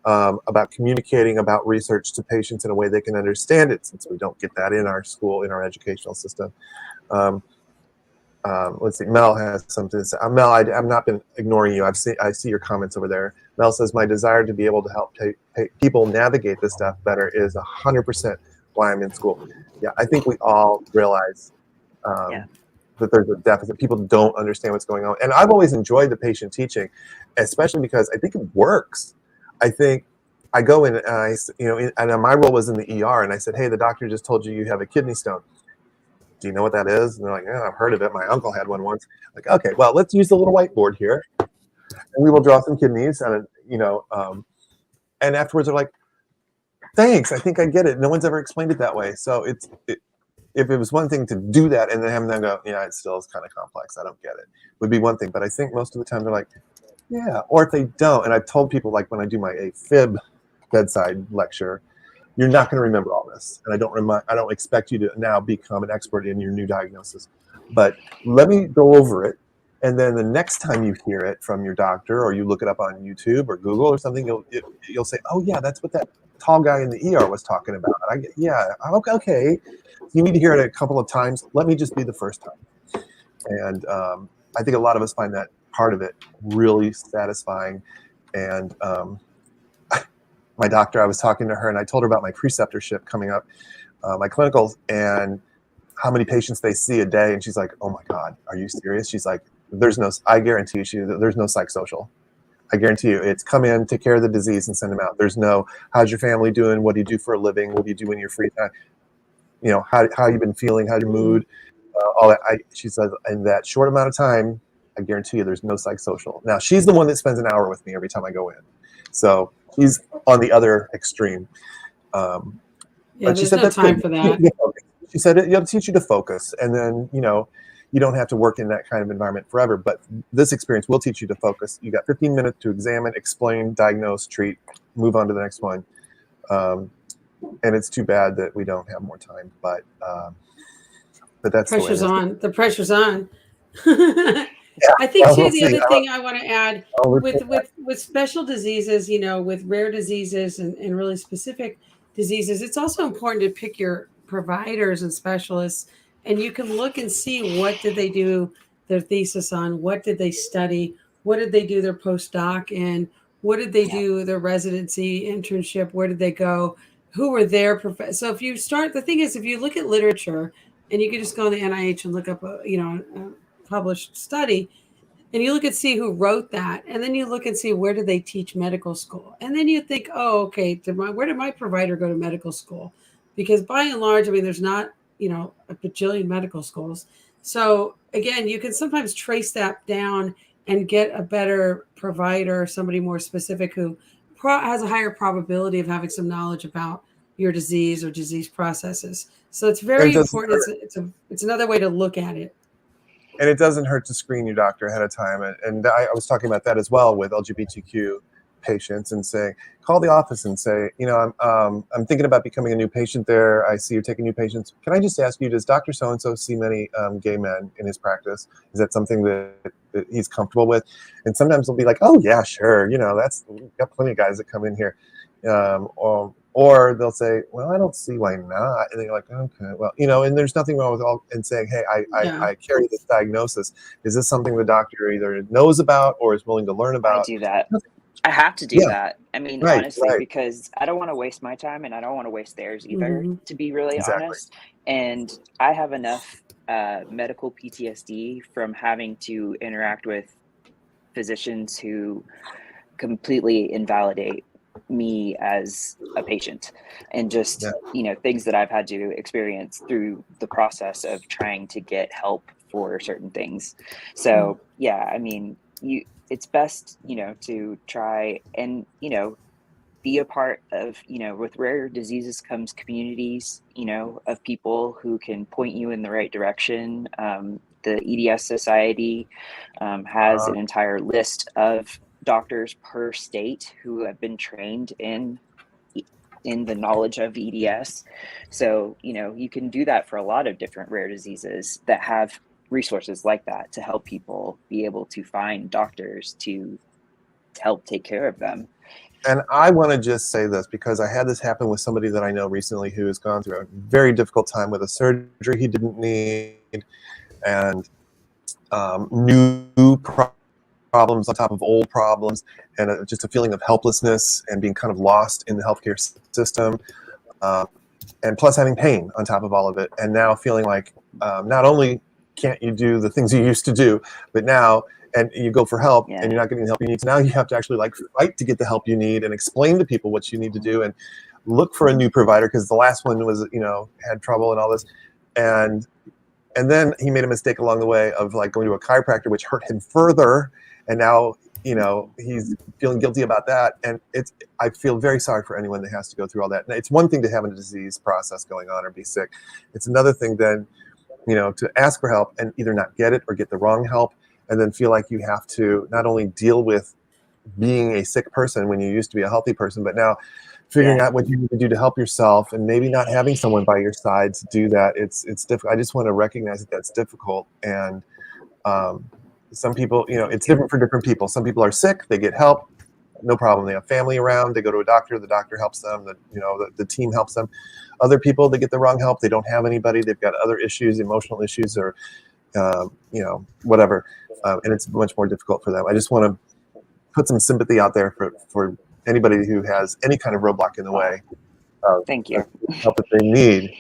about communicating about research to patients in a way they can understand it, since we don't get that in our school, in our educational system. Let's see, Mel has something to say. Mel, I've not been ignoring you. I see your comments over there. Mel says, my desire to be able to help people navigate this stuff better is 100% why I'm in school. Yeah, I think we all realize that there's a deficit. People don't understand what's going on. And I've always enjoyed the patient teaching, especially because I think it works. I think I go in and and my role was in the ER, and I said, hey, the doctor just told you have a kidney stone. Do you know what that is? And they're like, yeah, I've heard of it. My uncle had one once. Like, okay, well, let's use the little whiteboard here, and we will draw some kidneys. And and afterwards they're like, thanks, I think I get it. No one's ever explained it that way. So if it was one thing to do that and then have them go, yeah, it still is kind of complex, I don't get it, would be one thing. But I think most of the time they're like, yeah. Or if they don't, and I've told people, like when I do my AFib bedside lecture, you're not going to remember all this, and I don't expect you to now become an expert in your new diagnosis. But let me go over it, and then the next time you hear it from your doctor, or you look it up on YouTube or Google or something, you'll say, oh yeah, that's what that tall guy in the ER was talking about. Okay. You need to hear it a couple of times. Let me just be the first time. And I think a lot of us find that part of it really satisfying. And my doctor, I was talking to her, and I told her about my preceptorship coming up, my clinicals, and how many patients they see a day. And she's like, oh my God, are you serious? She's like, I guarantee you, there's no psychosocial. I guarantee you, it's come in, take care of the disease, and send them out. There's no, how's your family doing? What do you do for a living? What do you do in your free time? How you been feeling? How's your mood? All that. She says, in that short amount of time, I guarantee you, there's no psychosocial. Now, she's the one that spends an hour with me every time I go in. So she's on the other extreme. But she said no time for that. She said it'll teach you to focus, and then you don't have to work in that kind of environment forever. But this experience will teach you to focus. You got 15 minutes to examine, explain, diagnose, treat, move on to the next one. And it's too bad that we don't have more time. But that's pressure's on. The pressure's on. I think too. The other thing I want to add with special diseases, with rare diseases and really specific diseases, it's also important to pick your providers and specialists, and you can look and see what did they do their thesis on, what did they study, what did they do their postdoc in, what did they do their residency, internship, where did they go, who were their professors. So if you start, the thing is, if you look at literature, and you can just go on the NIH and look up a published study, and you look and see who wrote that, and then you look and see where did they teach medical school, and then you think, oh, okay, where did my provider go to medical school? Because by and large, I mean, there's not a bajillion medical schools. So again, you can sometimes trace that down and get a better provider, somebody more specific who has a higher probability of having some knowledge about your disease or disease processes. So it's very important. It's another way to look at it. And it doesn't hurt to screen your doctor ahead of time. And I was talking about that as well with LGBTQ patients and say, call the office and say, I'm thinking about becoming a new patient there. I see you're taking new patients. Can I just ask you, does Dr. So-and-so see many gay men in his practice? Is that something that he's comfortable with? And sometimes they'll be like, oh yeah, sure. We've got plenty of guys that come in here. Or they'll say, well, I don't see why not. And they're like, okay, well, and there's nothing wrong with and saying, hey, I carry this diagnosis. Is this something the doctor either knows about or is willing to learn about? I do that. I have to do that. I mean, honestly, because I don't want to waste my time and I don't want to waste theirs either, to be really honest. And I have enough medical PTSD from having to interact with physicians who completely invalidate me as a patient, and just things that I've had to experience through the process of trying to get help for certain things. So I mean, it's best to try and be a part of, with rare diseases comes communities of people who can point you in the right direction. The EDS Society has an entire list of doctors per state who have been trained in the knowledge of EDS. So, you can do that for a lot of different rare diseases that have resources like that to help people be able to find doctors to help take care of them. And I want to just say this because I had this happen with somebody that I know recently who has gone through a very difficult time with a surgery he didn't need and new problems on top of old problems, and just a feeling of helplessness and being kind of lost in the healthcare system, and plus having pain on top of all of it, and now feeling like not only can't you do the things you used to do, but now and you go for help and you're not getting the help you need. So now you have to actually fight to get the help you need and explain to people what you need to do and look for a new provider because the last one was had trouble and all this, and then he made a mistake along the way of going to a chiropractor, which hurt him further. And now, he's feeling guilty about that. And I feel very sorry for anyone that has to go through all that. And it's one thing to have a disease process going on or be sick. It's another thing then, to ask for help and either not get it or get the wrong help. And then feel like you have to not only deal with being a sick person when you used to be a healthy person, but now figuring out what you need to do to help yourself and maybe not having someone by your side to do that. It's difficult. I just want to recognize that that's difficult. And, some people, it's different for different people. Some people are sick, they get help, no problem. They have family around, they go to a doctor, the doctor helps them, the team helps them. Other people, they get the wrong help, they don't have anybody, they've got other issues, emotional issues, or whatever, and it's much more difficult for them. I just want to put some sympathy out there for anybody who has any kind of roadblock in the way. Thank you. Help that they need.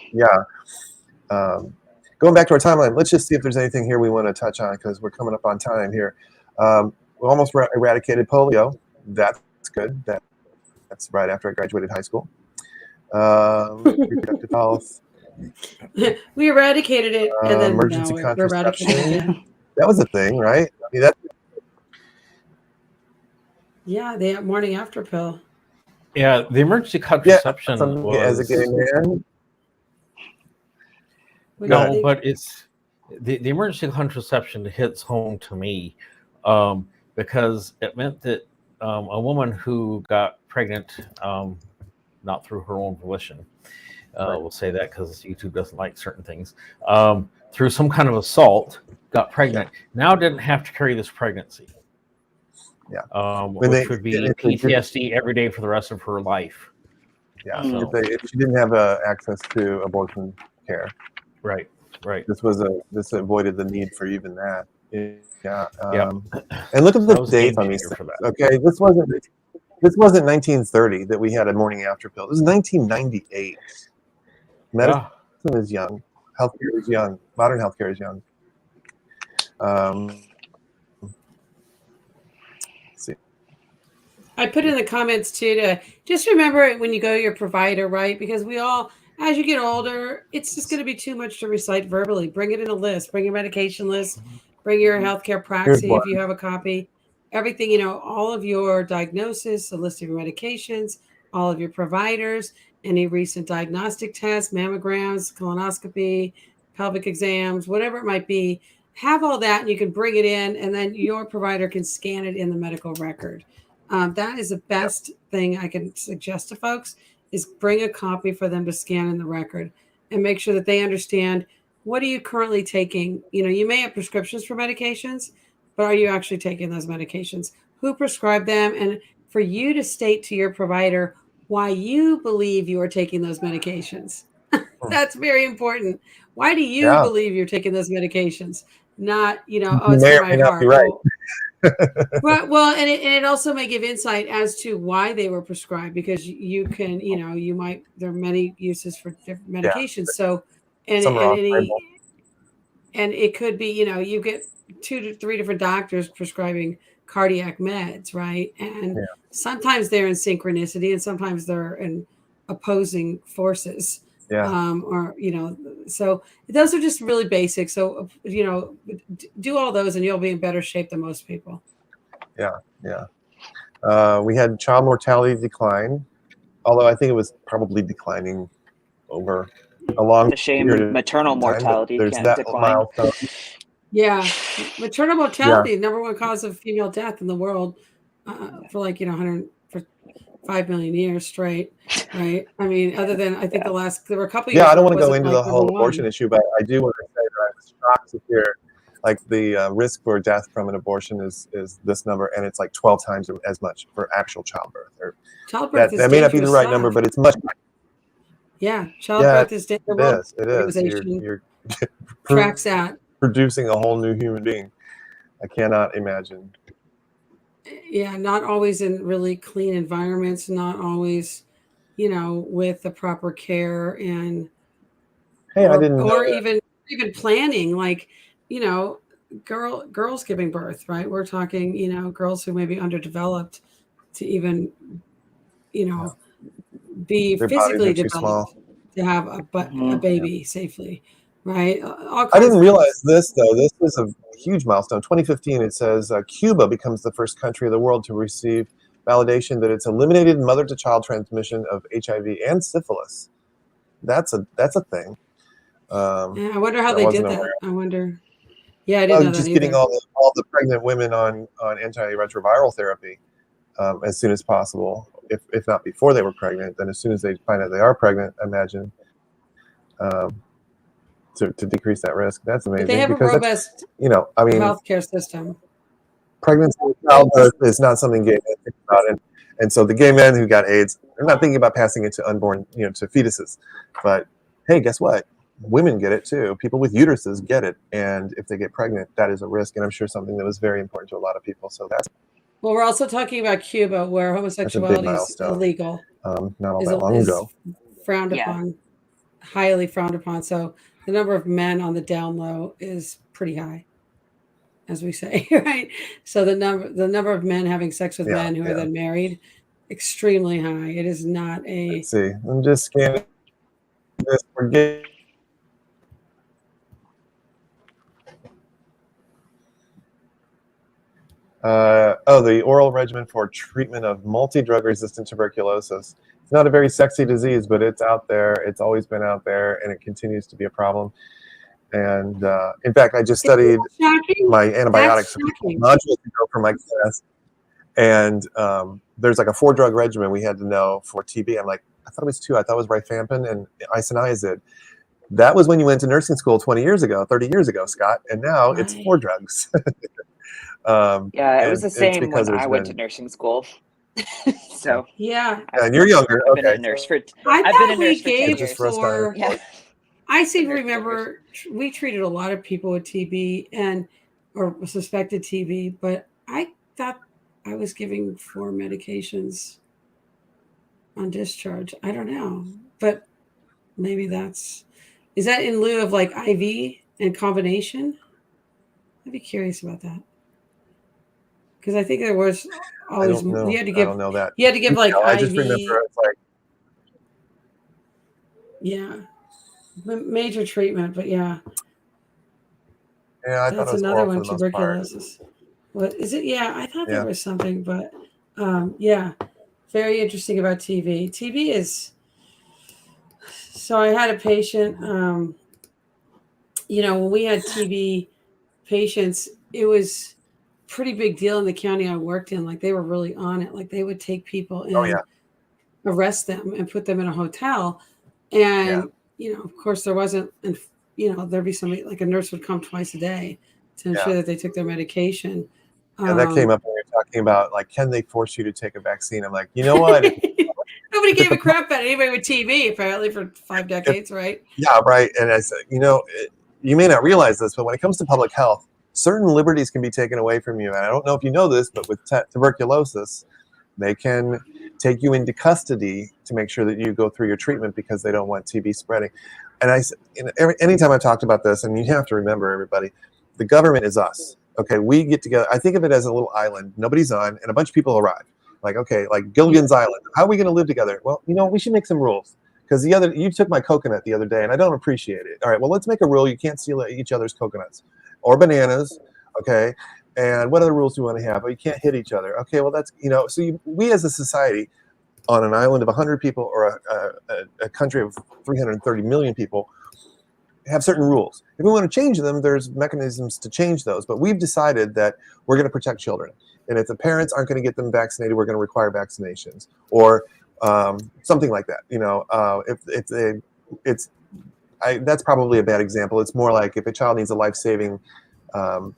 Going back to our timeline, let's just see if there's anything here we want to touch on because we're coming up on time here. We almost eradicated polio. That's good. That's right after I graduated high school. Reproductive health. We eradicated it, and then emergency contraception. That was a thing, right? I mean, the morning after pill. Yeah, the emergency contraception was as a gay man. No, but it's the emergency contraception hits home to me because it meant that a woman who got pregnant, not through her own volition, we'll say that because YouTube doesn't like certain things, through some kind of assault, got pregnant, now didn't have to carry this pregnancy. Which would be PTSD every day for the rest of her life. Yeah, so. if she didn't have access to abortion care. Right. This avoided the need for even that. And look at the dates on these things. Okay, this wasn't 1930 that we had a morning after pill. This is 1998. Medicine is young. Healthcare is young. Modern healthcare is young. See. I put in the comments too to just remember when you go to your provider, right? Because we all, as you get older, it's just going to be too much to recite verbally. Bring it in a list. Bring your medication list. Bring your healthcare proxy if you have a copy. Everything, all of your diagnosis, a list of your medications, all of your providers, any recent diagnostic tests, mammograms, colonoscopy, pelvic exams, whatever it might be. Have all that and you can bring it in and then your provider can scan it in the medical record. That is the best thing I can suggest to folks is bring a copy for them to scan in the record and make sure that they understand what are you currently taking. You may have prescriptions for medications, but are you actually taking those medications? Who prescribed them? And for you to state to your provider why you believe you are taking those medications. That's very important. Why do you believe you're taking those medications? Not, oh, it's for my heart. Right. Well, and it also may give insight as to why they were prescribed, because you can, there are many uses for different medications. So, and it could be, you get 2 to 3 different doctors prescribing cardiac meds, right? And sometimes they're in synchronicity and sometimes they're in opposing forces. So those are just really basic. So, do all those and you'll be in better shape than most people. We had child mortality decline, although I think it was probably declining over a long shame maternal mortality can't decline. Yeah, maternal mortality, number one cause of female death in the world for 5 million years straight, right? I mean, other than I think there were a couple years. I don't want to go into the whole abortion issue, but I do want to say that I was shocked to hear the risk for death from an abortion is this number, and it's 12 times as much for actual childbirth. Childbirth that may not be the right number, but it's much. Yeah, childbirth is dangerous. It is. You're tracks that. Producing a whole new human being. I cannot imagine. Yeah, not always in really clean environments, not always, with the proper care and or even planning, girls giving birth, right? We're talking, girls who may be underdeveloped to even, be Their physically developed to have a baby safely. Right. I didn't realize this, though. This was a huge milestone. 2015, it says Cuba becomes the first country of the world to receive validation that it's eliminated mother-to-child transmission of HIV and syphilis. That's a thing. I wonder how they did that. I wonder. Yeah, I didn't know just that getting all the pregnant women on antiretroviral therapy as soon as possible. If not before they were pregnant, then as soon as they find out they are pregnant, imagine. To decrease that risk. That's amazing. But they have a robust healthcare system. Pregnancy and childbirth is not something gay men think about. And so the gay men who got AIDS, they're not thinking about passing it to unborn, to fetuses. But hey, guess what? Women get it too. People with uteruses get it. And if they get pregnant, that is a risk. And I'm sure something that was very important to a lot of people. So that's. Well, we're also talking about Cuba, where homosexuality is illegal. Not all that long ago. Frowned upon, highly frowned upon. So the number of men on the down low is pretty high, as we say, right? So the number of men having sex with men who are then married, extremely high. It is not a. Let's see. I'm just scanning this. Forget. The oral regimen for treatment of multi-drug resistant tuberculosis. It's not a very sexy disease, but it's out there. It's always been out there, and it continues to be a problem. And in fact, I just studied my antibiotics modules ago for my class. And there's a 4-drug regimen we had to know for TB. I'm like, I thought it was 2. I thought it was rifampin and isoniazid. That was when you went to nursing school 30 years ago, Scott. And now it's 4 drugs. It was the same when I went to nursing school. So and you're younger. I've been a nurse for. I've been a nurse for 10 years. I seem to remember we treated a lot of people with TB or suspected TB, but I thought I was giving 4 medications on discharge. I don't know, but maybe is that in lieu of IV and combination? I'd be curious about that. Because I think there was always you had to give. I don't know that. You had to give IV. I just remember it's major treatment, but I thought that's it was another one. Tuberculosis. What is it? Yeah, I thought there was something, but very interesting about TB. TB is. So I had a patient. When we had TB patients, it was pretty big deal in the county I worked in. Like they were really on it. Like they would take people and arrest them and put them in a hotel. And, of course there wasn't, and, there'd be somebody like a nurse would come twice a day to ensure that they took their medication. And that came up when we were talking about, like, can they force you to take a vaccine? I'm like, you know what? Nobody gave a crap about anybody with TB, apparently, for 5 decades, right? Yeah, right. And I said, you may not realize this, but when it comes to public health, certain liberties can be taken away from you. And I don't know if you know this, but with tuberculosis, they can take you into custody to make sure that you go through your treatment because they don't want TB spreading. And anytime I talked about this, and you have to remember, everybody, the government is us. Okay, we get together. I think of it as a little island. Nobody's on, and a bunch of people arrive. Like, okay, like Gilligan's Island. How are we going to live together? Well, we should make some rules. Because you took my coconut the other day, and I don't appreciate it. All right, well, let's make a rule. You can't steal each other's coconuts or bananas. Okay, and what other rules do you want to have? Oh, you can't hit each other. Okay, well, that's So we as a society, on an island of 100 people or a country of 330 million people, have certain rules. If we want to change them, there's mechanisms to change those. But we've decided that we're going to protect children. And if the parents aren't going to get them vaccinated, we're going to require vaccinations or something like that. That's probably a bad example. It's more like if a child needs a life-saving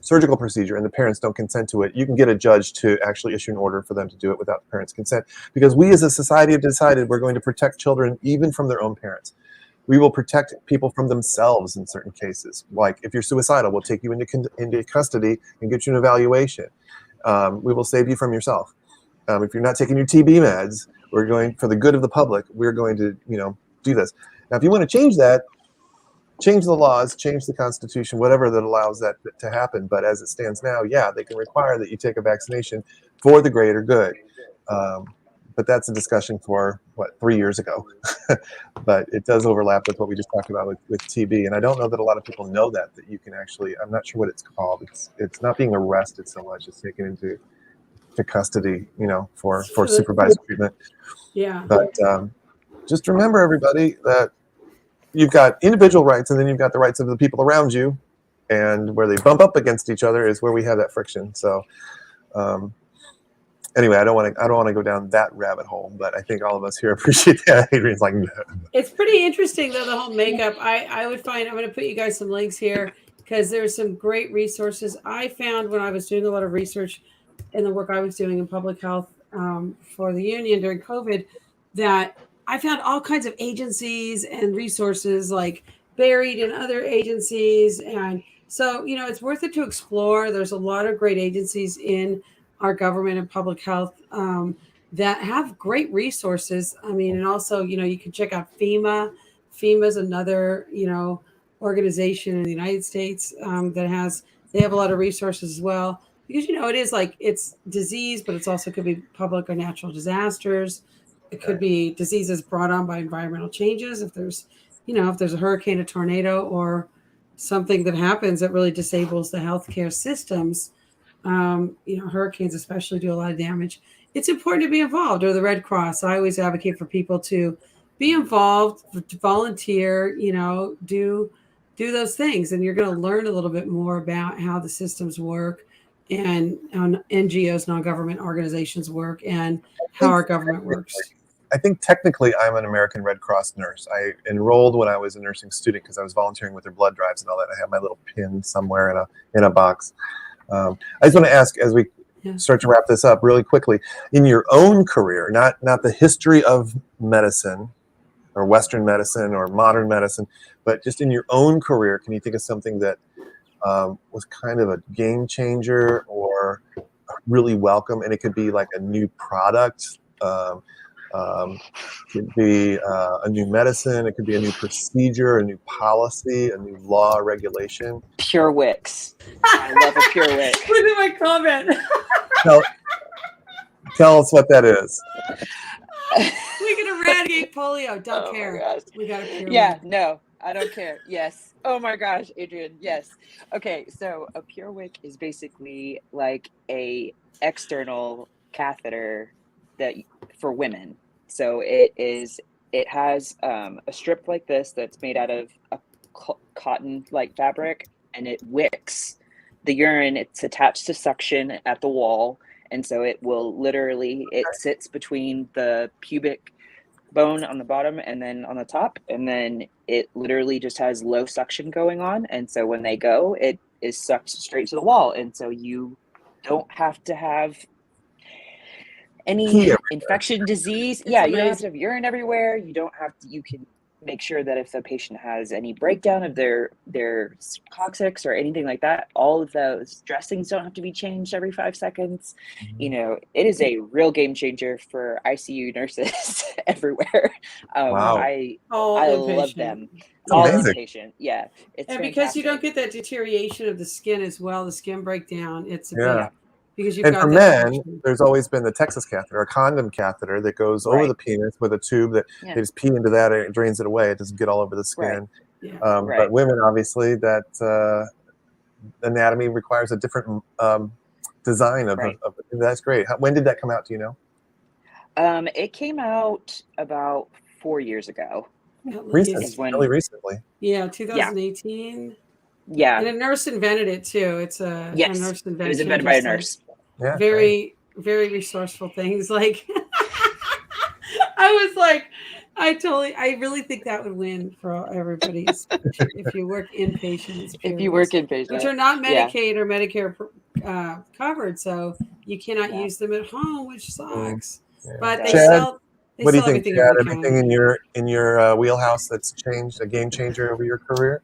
surgical procedure and the parents don't consent to it, you can get a judge to actually issue an order for them to do it without the parents' consent. Because we as a society have decided we're going to protect children even from their own parents. We will protect people from themselves in certain cases. Like if you're suicidal, we'll take you into custody and get you an evaluation. We will save you from yourself. If you're not taking your TB meds, we're going, for the good of the public, we're going to, do this. Now, if you want to change that, change the laws, change the Constitution, whatever that allows that to happen. But as it stands now, they can require that you take a vaccination for the greater good. But that's a discussion for 3 years ago. But it does overlap with what we just talked about with TB. And I don't know that a lot of people know that you can actually, I'm not sure what it's called. It's not being arrested so much, it's taken into custody, for supervised treatment. Yeah. But just remember, everybody, that you've got individual rights and then you've got the rights of the people around you. And where they bump up against each other is where we have that friction. So, anyway, I don't want to go down that rabbit hole, but I think all of us here appreciate that. Adrian's like, no. It's pretty interesting though, the whole makeup. I would find, I'm going to put you guys some links here because there's some great resources I found when I was doing a lot of research in the work I was doing in public health for the union during COVID, that I found all kinds of agencies and resources like buried in other agencies. And so, it's worth it to explore. There's a lot of great agencies in our government and public health that have great resources. I mean, and also, you can check out FEMA. FEMA is another, organization in the United States they have a lot of resources as well. Because, it is like it's disease, but it's also could be public or natural disasters. It could be diseases brought on by environmental changes. If there's a hurricane, a tornado, or something that happens that really disables the healthcare systems, hurricanes especially do a lot of damage. It's important to be involved, or the Red Cross. I always advocate for people to be involved, to volunteer, do those things. And you're going to learn a little bit more about how the systems work and NGOs, non-government organizations work, and how our government works. I think technically I'm an American Red Cross nurse. I enrolled when I was a nursing student because I was volunteering with their blood drives and all that. I have my little pin somewhere in a box. I just want to ask, as we start to wrap this up really quickly, in your own career, not the history of medicine or Western medicine or modern medicine, but just in your own career, can you think of something that was kind of a game changer or really welcome? And it could be like a new product, could be a new medicine, it could be a new procedure, a new policy, a new law, regulation. Pure Wicks. I love a Pure Wick. Look at my comment. Tell us what that is. We can eradicate polio. Don't care. We got a Pure Wick. No, I don't care. Yes. Oh my gosh, Adrian. Yes. Okay, so a Pure Wick is basically like a external catheter that for women. So it has a strip like this that's made out of a cotton like fabric, and it wicks the urine, it's attached to suction at the wall. And so it will literally, it sits between the pubic bone on the bottom and then on the top. And then it literally just has low suction going on. And so when they go, it is sucked straight to the wall. And so you don't have to have any infection disease. You don't have to have urine everywhere. You don't have to, you can make sure that if the patient has any breakdown of their coccyx or anything like that, all of those dressings don't have to be changed every 5 seconds. You know, it is a real game changer for ICU nurses everywhere. Wow. I love them. It's all amazing. Inpatient. Yeah. It's and because you don't get that deterioration of the skin as well, the skin breakdown, it's a big, because you've and got for that men, suction. there's always been the Texas catheter, a condom catheter that goes over the penis with a tube that they just pee into that and it drains it away. It doesn't get all over the skin. But women, obviously, that anatomy requires a different design of that's great. When did that come out? Do you know? It came out about 4 years ago. Really recently. Yeah, 2018. Yeah. And a nurse invented it too. It's a nurse invention. It was invented by a nurse. Yeah. Very, very resourceful things. Like I was like, I really think that would win for everybody if you work inpatient. If you work inpatient. Which are not Medicaid or Medicare covered, so you cannot use them at home, which sucks. Yeah. But they sell. What do you think, Chad? Everything in your wheelhouse that's changed, a game changer over your career?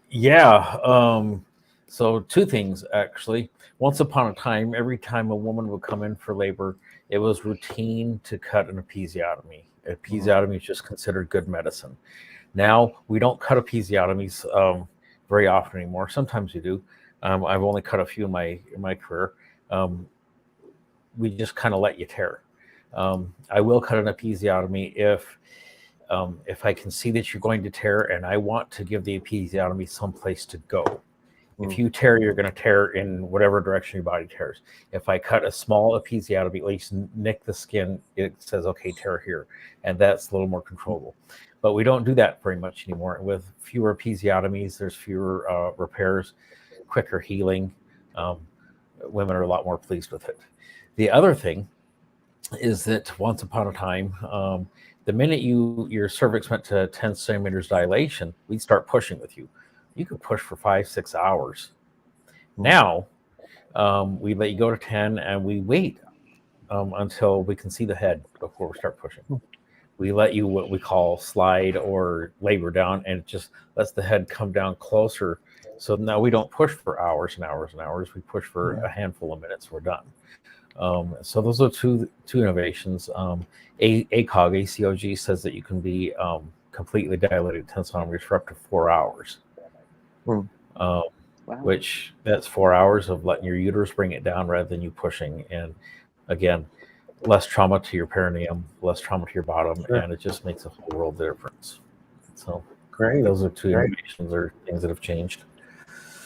Yeah. So 2 things, actually. Once upon a time, every time a woman would come in for labor, it was routine to cut an episiotomy. Episiotomy is just considered good medicine. Now, we don't cut episiotomies very often anymore. Sometimes we do. I've only cut a few in my career. We just kind of let you tear. I will cut an episiotomy if I can see that you're going to tear and I want to give the episiotomy someplace to go. If you tear, you're going to tear in whatever direction your body tears. If I cut a small episiotomy, at least nick the skin, it says, okay, tear here. And that's a little more controllable. But we don't do that very much anymore. With fewer episiotomies, there's fewer repairs, quicker healing. Women are a lot more pleased with it. The other thing is that once upon a time, the minute your cervix went to 10 centimeters dilation, we'd start pushing with you. You could push for 5-6 hours. Now, we let you go to 10 and we wait until we can see the head before we start pushing. We let you what we call slide or labor down, and it just lets the head come down closer. So now we don't push for hours and hours and hours. We push for a handful of minutes. We're done. So those are two innovations. ACOG says that you can be completely dilated 10 centimeters for up to 4 hours. Wow. Which that's 4 hours of letting your uterus bring it down rather than you pushing. And again, less trauma to your perineum, less trauma to your bottom, and it just makes a whole world of difference. So great. Those are 2 innovations or things that have changed.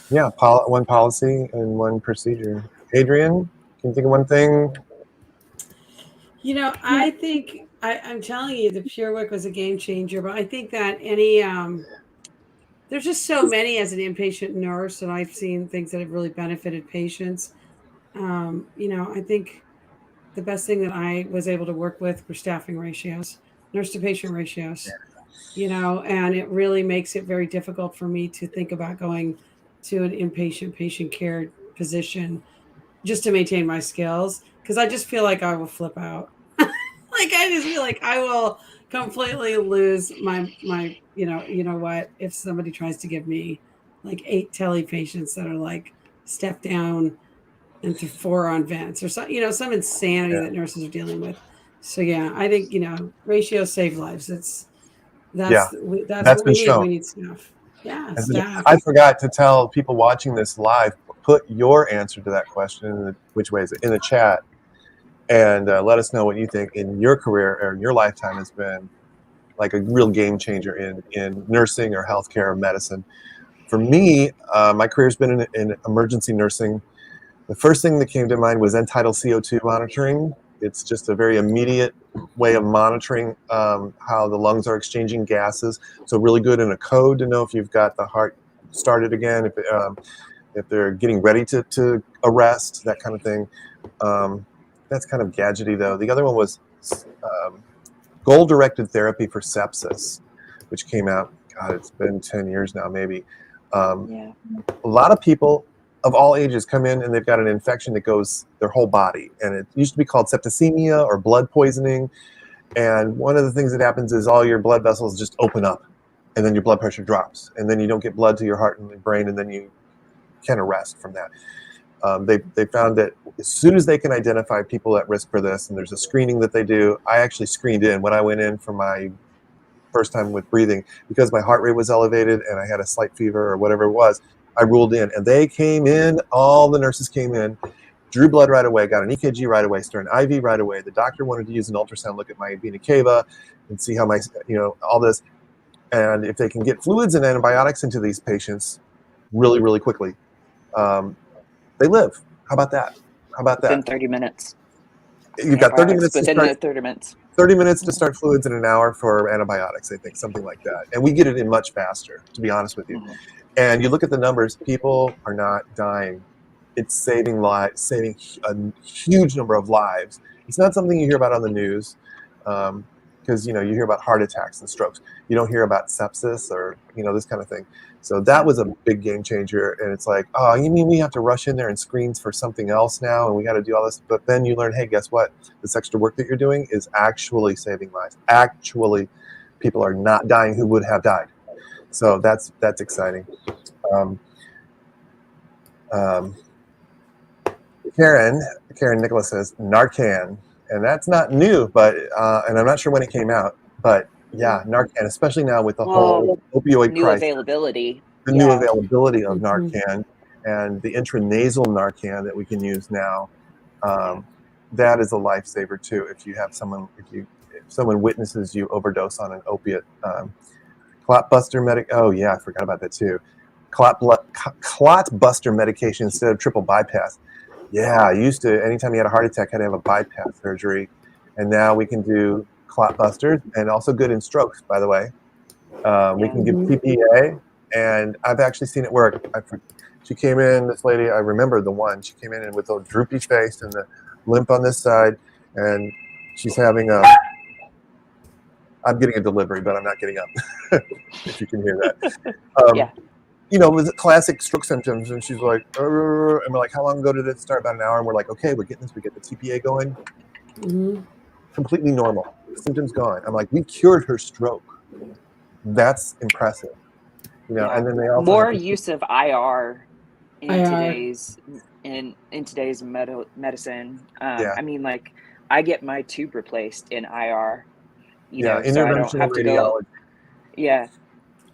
Yeah, one policy and one procedure. Adrian, can you think of one thing? You know, I think I'm telling you, the PureWick was a game changer. But I think that there's just so many as an inpatient nurse, and I've seen things that have really benefited patients. I think the best thing that I was able to work with were staffing ratios, nurse to patient ratios. And it really makes it very difficult for me to think about going to an inpatient patient care position just to maintain my skills, because I just feel like I will flip out. I just feel like I will completely lose my what, if somebody tries to give me like 8 tele patients that are like step down and 4 on vents or some insanity that nurses are dealing with. So I think ratios save lives. That's what we need. Shown. We need staff. Yeah, staff. I forgot to tell people watching this live, put your answer to that question which way is it in the chat, and let us know what you think in your career or in your lifetime has been like a real game changer in nursing or healthcare or medicine. For me, my career's been in emergency nursing. The first thing that came to mind was end-tidal CO2 monitoring. It's just a very immediate way of monitoring how the lungs are exchanging gases. So really good in a code to know if you've got the heart started again. if they're getting ready to arrest, that kind of thing. That's kind of gadgety though. The other one was goal-directed therapy for sepsis, which came out, God, it's been 10 years now, maybe. A lot of people of all ages come in and they've got an infection that goes their whole body. And it used to be called septicemia or blood poisoning. And one of the things that happens is all your blood vessels just open up and then your blood pressure drops. And then you don't get blood to your heart and your brain, and then you can't arrest from that. They found that as soon as they can identify people at risk for this, and there's a screening that they do. I actually screened in when I went in for my first time with breathing, because my heart rate was elevated and I had a slight fever or whatever it was. I ruled in, and they came in, all the nurses came in, drew blood right away, got an EKG right away, started an IV right away. The doctor wanted to use an ultrasound, look at my vena cava and see how my, all this. And if they can get fluids and antibiotics into these patients really, really quickly, they live. How about that? Within 30 minutes. You've got 30 minutes within to start, 30 minutes. 30 minutes to start fluids and an hour for antibiotics, I think, something like that. And we get it in much faster, to be honest with you. Mm-hmm. And you look at the numbers, people are not dying. It's saving lives, saving a huge number of lives. It's not something you hear about on the news, because you hear about heart attacks and strokes. You don't hear about sepsis or this kind of thing. So that was a big game changer. And it's like, oh, you mean we have to rush in there and screen for something else now, and we got to do all this? But then you learn, hey, guess what? This extra work that you're doing is actually saving lives. Actually, people are not dying who would have died. So that's exciting. Karen Nicholas says Narcan, and that's not new, but and I'm not sure when it came out, but yeah, Narcan, especially now with the whole opioid new crisis, availability, new availability of Narcan and the intranasal Narcan that we can use now. That is a lifesaver too. If you have someone, if someone witnesses you overdose on an opiate, clot buster oh yeah, I forgot about that too. Clot buster medication instead of triple bypass. Yeah, I used to, anytime you had a heart attack, had to have a bypass surgery. And now we can do clot busters, and also good in strokes, by the way. We can give TPA, and I've actually seen it work. She came in, this lady, I remember the one, she came in with a droopy face and the limp on this side, and she's having I'm getting a delivery, but I'm not getting up, if you can hear that. With classic stroke symptoms, and she's like, and we're like, how long ago did it start? About an hour. And we're like, okay, we're getting this. We get the TPA going. Mm-hmm. Completely normal. Symptoms gone. I'm like, we cured her stroke. That's impressive. And then they also more use of IR in today's medicine. I mean, like, I get my tube replaced in IR. So I don't have to go. Yeah.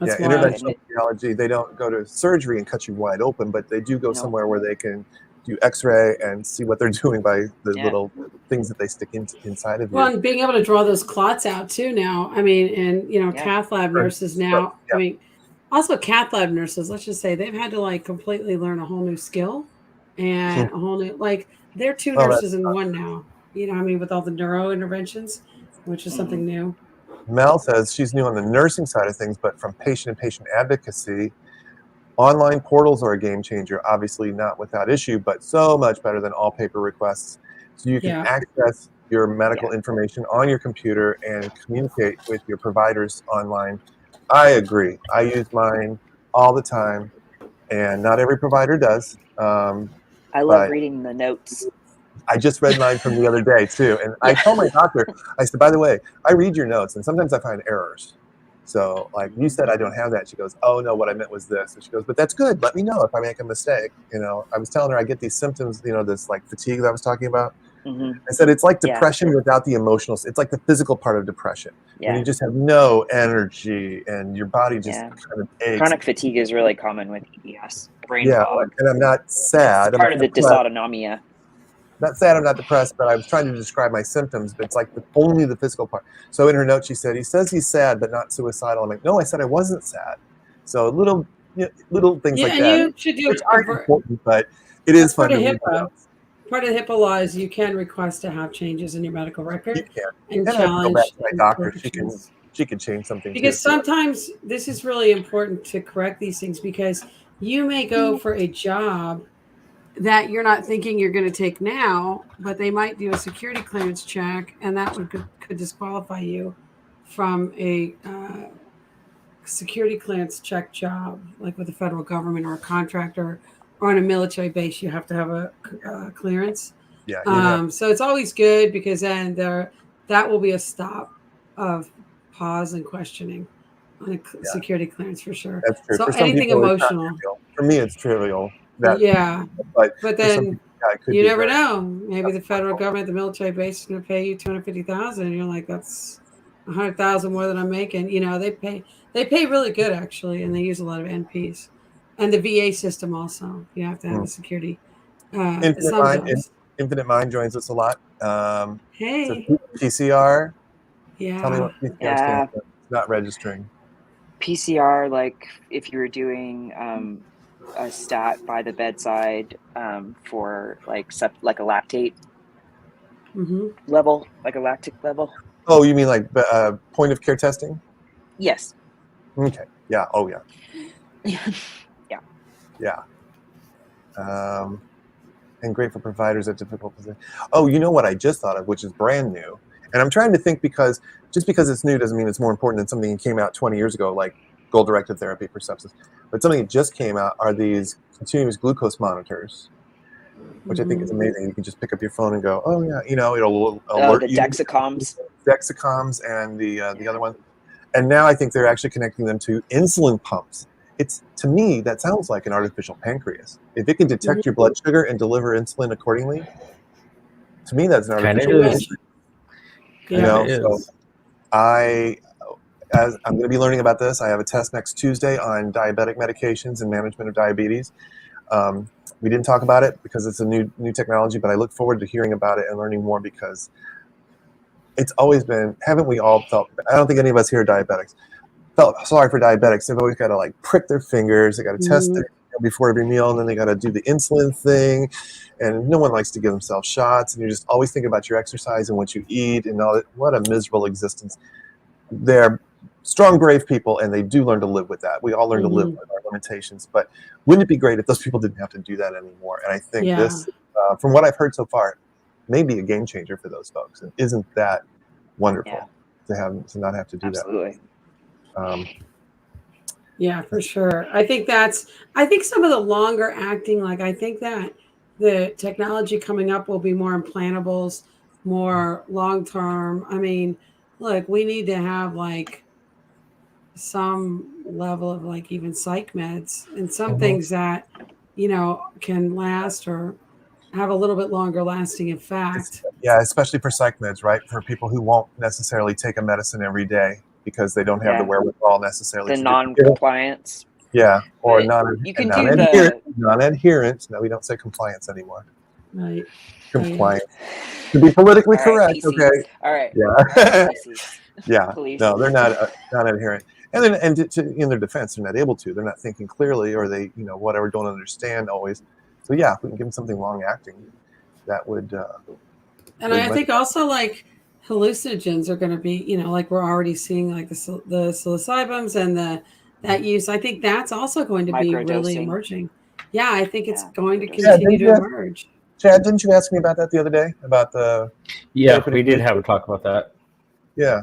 Interventional radiology, they don't go to surgery and cut you wide open, but they do go somewhere where they can do x-ray and see what they're doing by the little things that they stick inside of you. Well, and being able to draw those clots out too now. I mean, and cath lab nurses now. I mean, also cath lab nurses, let's just say they've had to completely learn a whole new skill and a whole new, they're two nurses in one now. With all the neuro interventions, which is something new. Mel says she's new on the nursing side of things, but from patient and patient advocacy, online portals are a game changer. Obviously not without issue, but so much better than all paper requests. So you can access your medical information on your computer and communicate with your providers online. I agree. I use mine all the time, and not every provider does. I love reading the notes. I just read mine from the other day too. And I told my doctor, I said, by the way, I read your notes and sometimes I find errors. So you said I don't have that. She goes, oh no, what I meant was this. And she goes, but that's good. Let me know if I make a mistake. I was telling her I get these symptoms, this fatigue that I was talking about. Mm-hmm. I said, it's like depression without the emotional. It's like the physical part of depression. When you just have no energy and your body just kind of aches. Chronic fatigue is really common with EDS. Brain fog. And I'm not sad. It's part of the dysautonomia. Not sad, I'm not depressed, but I was trying to describe my symptoms, but it's only the physical part. So in her note, she said, he says he's sad, but not suicidal. I'm like, no, I said I wasn't sad. So little things like that. You should do important, but it is fun to read. Part of the HIPAA law is you can request to have changes in your medical record. You can. And challenge. I go back to my doctor. She can change something. Because sometimes this is really important to correct these things, because you may go for a job that you're not thinking you're going to take now, but they might do a security clearance check, and that could disqualify you from a security clearance check job, like with the federal government or a contractor or on a military base. You have to have a clearance. Yeah. So it's always good because then that will be a stop of pause and questioning on a security clearance for sure. That's true. So For some anything people, emotional. For me, it's trivial. But then people, it could you be never very, know. Maybe the federal government, the military base, is going to pay you $250,000, and you're like, that's $100,000 more than I'm making. You know, they pay really good actually, and they use a lot of NPs, and the VA system also. You have to have a security. Infinite Mind joins us a lot. Hey. So PCR. Yeah. Tell me what PCR stands for. It's not registering. PCR, like if you were doing a stat by the bedside for like a lactate level, like a lactic level. Oh, you mean like point of care testing? Yes. Okay. Yeah. Oh, yeah. Yeah. Yeah. And great for providers at difficult positions. Oh, you know what I just thought of, which is brand new. And I'm trying to think because just because it's new doesn't mean it's more important than something that came out 20 years ago, like goal-directed therapy for sepsis. But something that just came out are these continuous glucose monitors, which I think is amazing. You can just pick up your phone and go, oh, yeah, you know, it'll alert you. Dexacoms. Dexacoms and the other one. And now I think they're actually connecting them to insulin pumps. To me, that sounds like an artificial pancreas. If it can detect your blood sugar and deliver insulin accordingly, to me, that's an artificial pancreas. You know, so I'm going to be learning about this. I have a test next Tuesday on diabetic medications and management of diabetes. We didn't talk about it because it's a new technology, but I look forward to hearing about it and learning more because it's always been, haven't we all felt, I don't think any of us here are diabetics, felt sorry for diabetics. They've always got to like prick their fingers. They got to test it before every meal, and then they got to do the insulin thing. And no one likes to give themselves shots. And you're just always thinking about your exercise and what you eat and all that. What a miserable existence. They're strong, brave people, and they do learn to live with that. We all learn to live with our limitations. But wouldn't it be great if those people didn't have to do that anymore? And I think this, from what I've heard so far, may be a game changer for those folks. And isn't that wonderful to not have to do that? Yeah, for sure. I think some of the longer acting, like I think that the technology coming up will be more implantables, more long term. I mean, look, we need to have like some level of like even psych meds and some things that, you know, can last or have a little bit longer lasting effect. Yeah, especially for psych meds, right? For people who won't necessarily take a medicine every day because they don't have the wherewithal necessarily. The non-compliance. Yeah, or non-adherence. No, we don't say compliance anymore. Right. Compliance. To be politically correct, okay. All right. Yeah. Yeah. Police. No, they're not adherent. And then, in their defense, they're not able to. They're not thinking clearly, or they, you know, whatever, don't understand always. So yeah, if we can give them something long-acting, that would. And I think also like hallucinogens are going to be, you know, like we're already seeing like the psilocybins and that use. I think that's also going to be really emerging. Yeah, I think it's going to continue to emerge. Chad, didn't you ask me about that the other day about the? Yeah, we did have a talk about that. Yeah.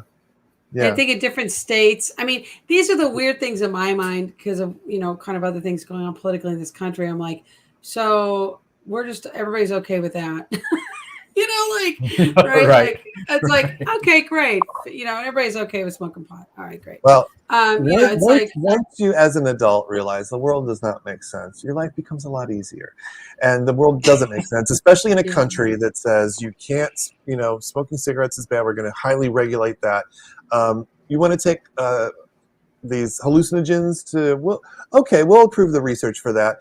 Yeah. I think in different states. I mean, these are the weird things in my mind because of, you know, kind of other things going on politically in this country. I'm like, so everybody's okay with that. You know, like, right? Like, it's like, okay, great. You know, everybody's okay with smoking pot. All right, great. Well, you know, it's once you as an adult realize the world does not make sense, your life becomes a lot easier. And the world doesn't make sense, especially in a country that says you can't, you know, smoking cigarettes is bad. We're going to highly regulate that. You want to take these hallucinogens we'll approve the research for that.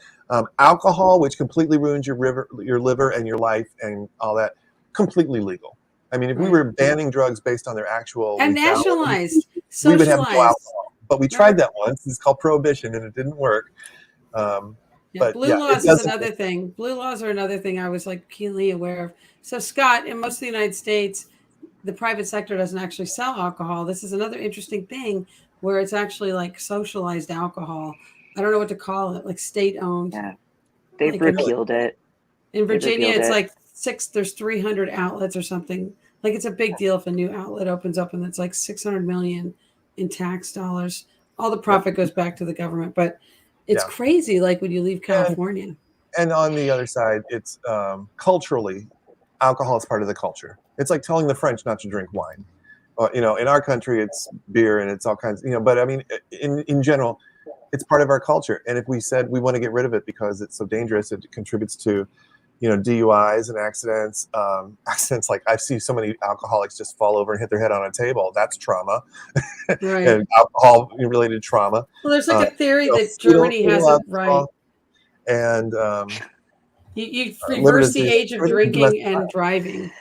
Alcohol, which completely ruins your liver and your life and all that, completely legal. I mean, if we were banning drugs based on their actual and nationalized, we would have no alcohol. But we tried that once. It's called prohibition, and it didn't work. But blue laws is another thing. Blue laws are another thing I was like keenly aware of. So Scott, in most of the United States, the private sector doesn't actually sell alcohol. This is another interesting thing where it's actually like socialized alcohol. I don't know what to call it, like state owned. Yeah, they've like repealed it. In Virginia, it's like there's 300 outlets or something. Like it's a big deal if a new outlet opens up and it's like 600 million in tax dollars. All the profit goes back to the government, but it's crazy. Like when you leave California. And on the other side, it's culturally, alcohol is part of the culture. It's like telling the French not to drink wine. You know, in our country, it's beer and it's all kinds. You know, but I mean, in general, it's part of our culture. And if we said we want to get rid of it because it's so dangerous, it contributes to, you know, DUIs and accidents. Accidents like I see so many alcoholics just fall over and hit their head on a table. That's trauma, right? And alcohol-related trauma. Well, there's like a theory that Germany has it right. And you reverse the age of drinking and driving.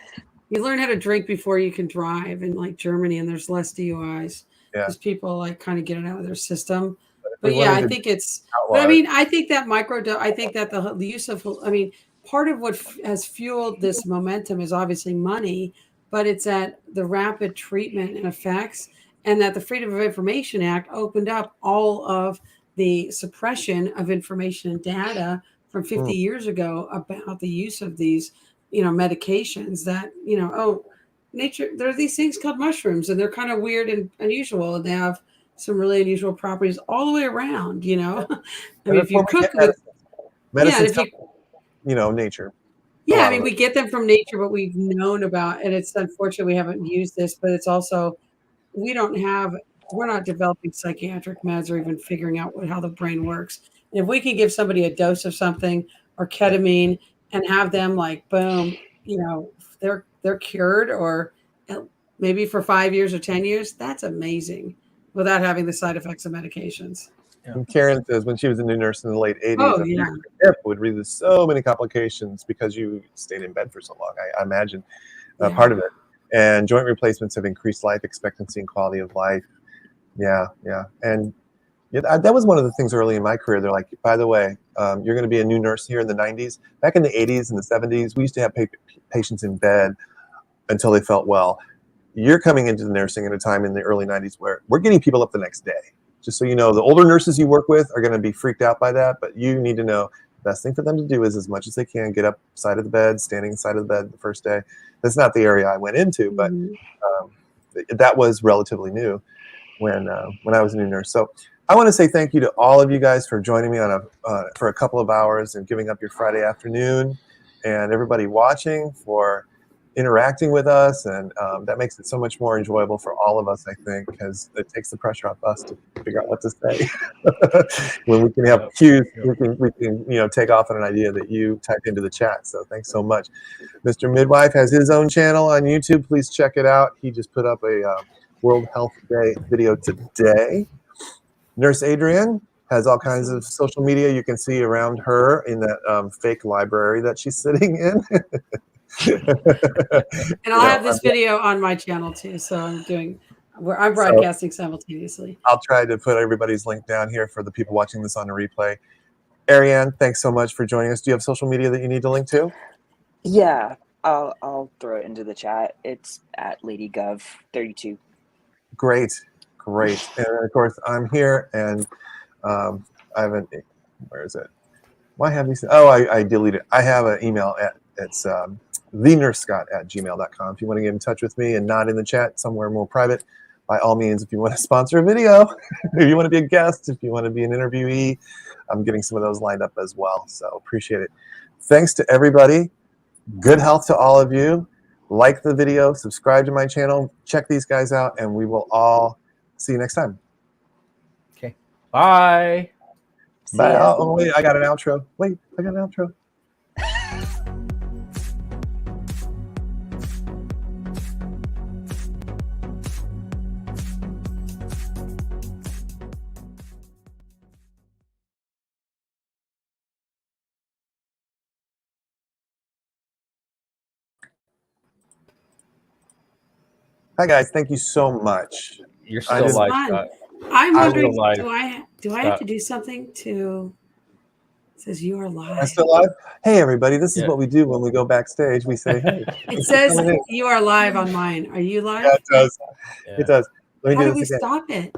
You learn how to drink before you can drive in like Germany, and there's less DUIs because people like kind of get it out of their system. But yeah, I think it's. But I mean, I think that I think that the use of. I mean, part of what has fueled this momentum is obviously money, but it's that the rapid treatment and effects, and that the Freedom of Information Act opened up all of the suppression of information and data from 50 years ago about the use of these, you know, medications that, you know, nature, there are these things called mushrooms and they're kind of weird and unusual and they have some really unusual properties all the way around, you know. I mean, if you cook with medicine, you know, nature. Yeah, I mean, we get them from nature, but we've known about, and it's unfortunate we haven't used this, but it's also, we're not developing psychiatric meds or even figuring out how the brain works. And if we can give somebody a dose of something or ketamine and have them like, boom, you know, they're cured or maybe for 5 years or 10 years, that's amazing without having the side effects of medications. And Karen says when she was a new nurse in the late 80s, hip would lead to so many complications because you stayed in bed for so long. I imagine part of it. And joint replacements have increased life expectancy and quality of life. Yeah. And that was one of the things early in my career. They're like, by the way, you're going to be a new nurse here in the 90s. Back in the 80s and the 70s, we used to have patients in bed until they felt well. You're coming into the nursing at a time in the early 90s where we're getting people up the next day. Just so you know, the older nurses you work with are going to be freaked out by that, but you need to know the best thing for them to do is as much as they can get up side of the bed, standing side of the bed the first day. That's not the area I went into, but that was relatively new when I was a new nurse. So I want to say thank you to all of you guys for joining me for a couple of hours and giving up your Friday afternoon, and everybody watching for interacting with us, and that makes it so much more enjoyable for all of us, I think, because it takes the pressure off us to figure out what to say. When we can have cues, we can take off on an idea that you type into the chat. So thanks so much. Mr. Midwife has his own channel on YouTube. Please check it out. He just put up a World Health Day video today. Nurse Adrienne has all kinds of social media you can see around her in that fake library that she's sitting in. And I'll have this video on my channel too. So I'm broadcasting simultaneously. I'll try to put everybody's link down here for the people watching this on a replay. Ariane, thanks so much for joining us. Do you have social media that you need to link to? Yeah, I'll throw it into the chat. It's at LadyGov32. Great. And of course, I'm here, and I haven't. Where is it? Why have these? Oh, I deleted it. I have an email it's thenursescott@gmail.com. If you want to get in touch with me and not in the chat, somewhere more private, by all means. If you want to sponsor a video, if you want to be a guest, if you want to be an interviewee, I'm getting some of those lined up as well. So appreciate it. Thanks to everybody. Good health to all of you. Like the video, subscribe to my channel, check these guys out, and we will all see you next time. Okay. Bye. Bye. Oh, wait, I got an outro. Wait, I got an outro. Hi guys, thank you so much. You're still live, Scott. I'm wondering, do I have to do something to? It says you are live. I'm still live. Hey everybody, this is what we do when we go backstage. We say, hey. It says you are live on mine. Are you live? Yeah, it does. Yeah. It does. Let me How do do we this again. stop it?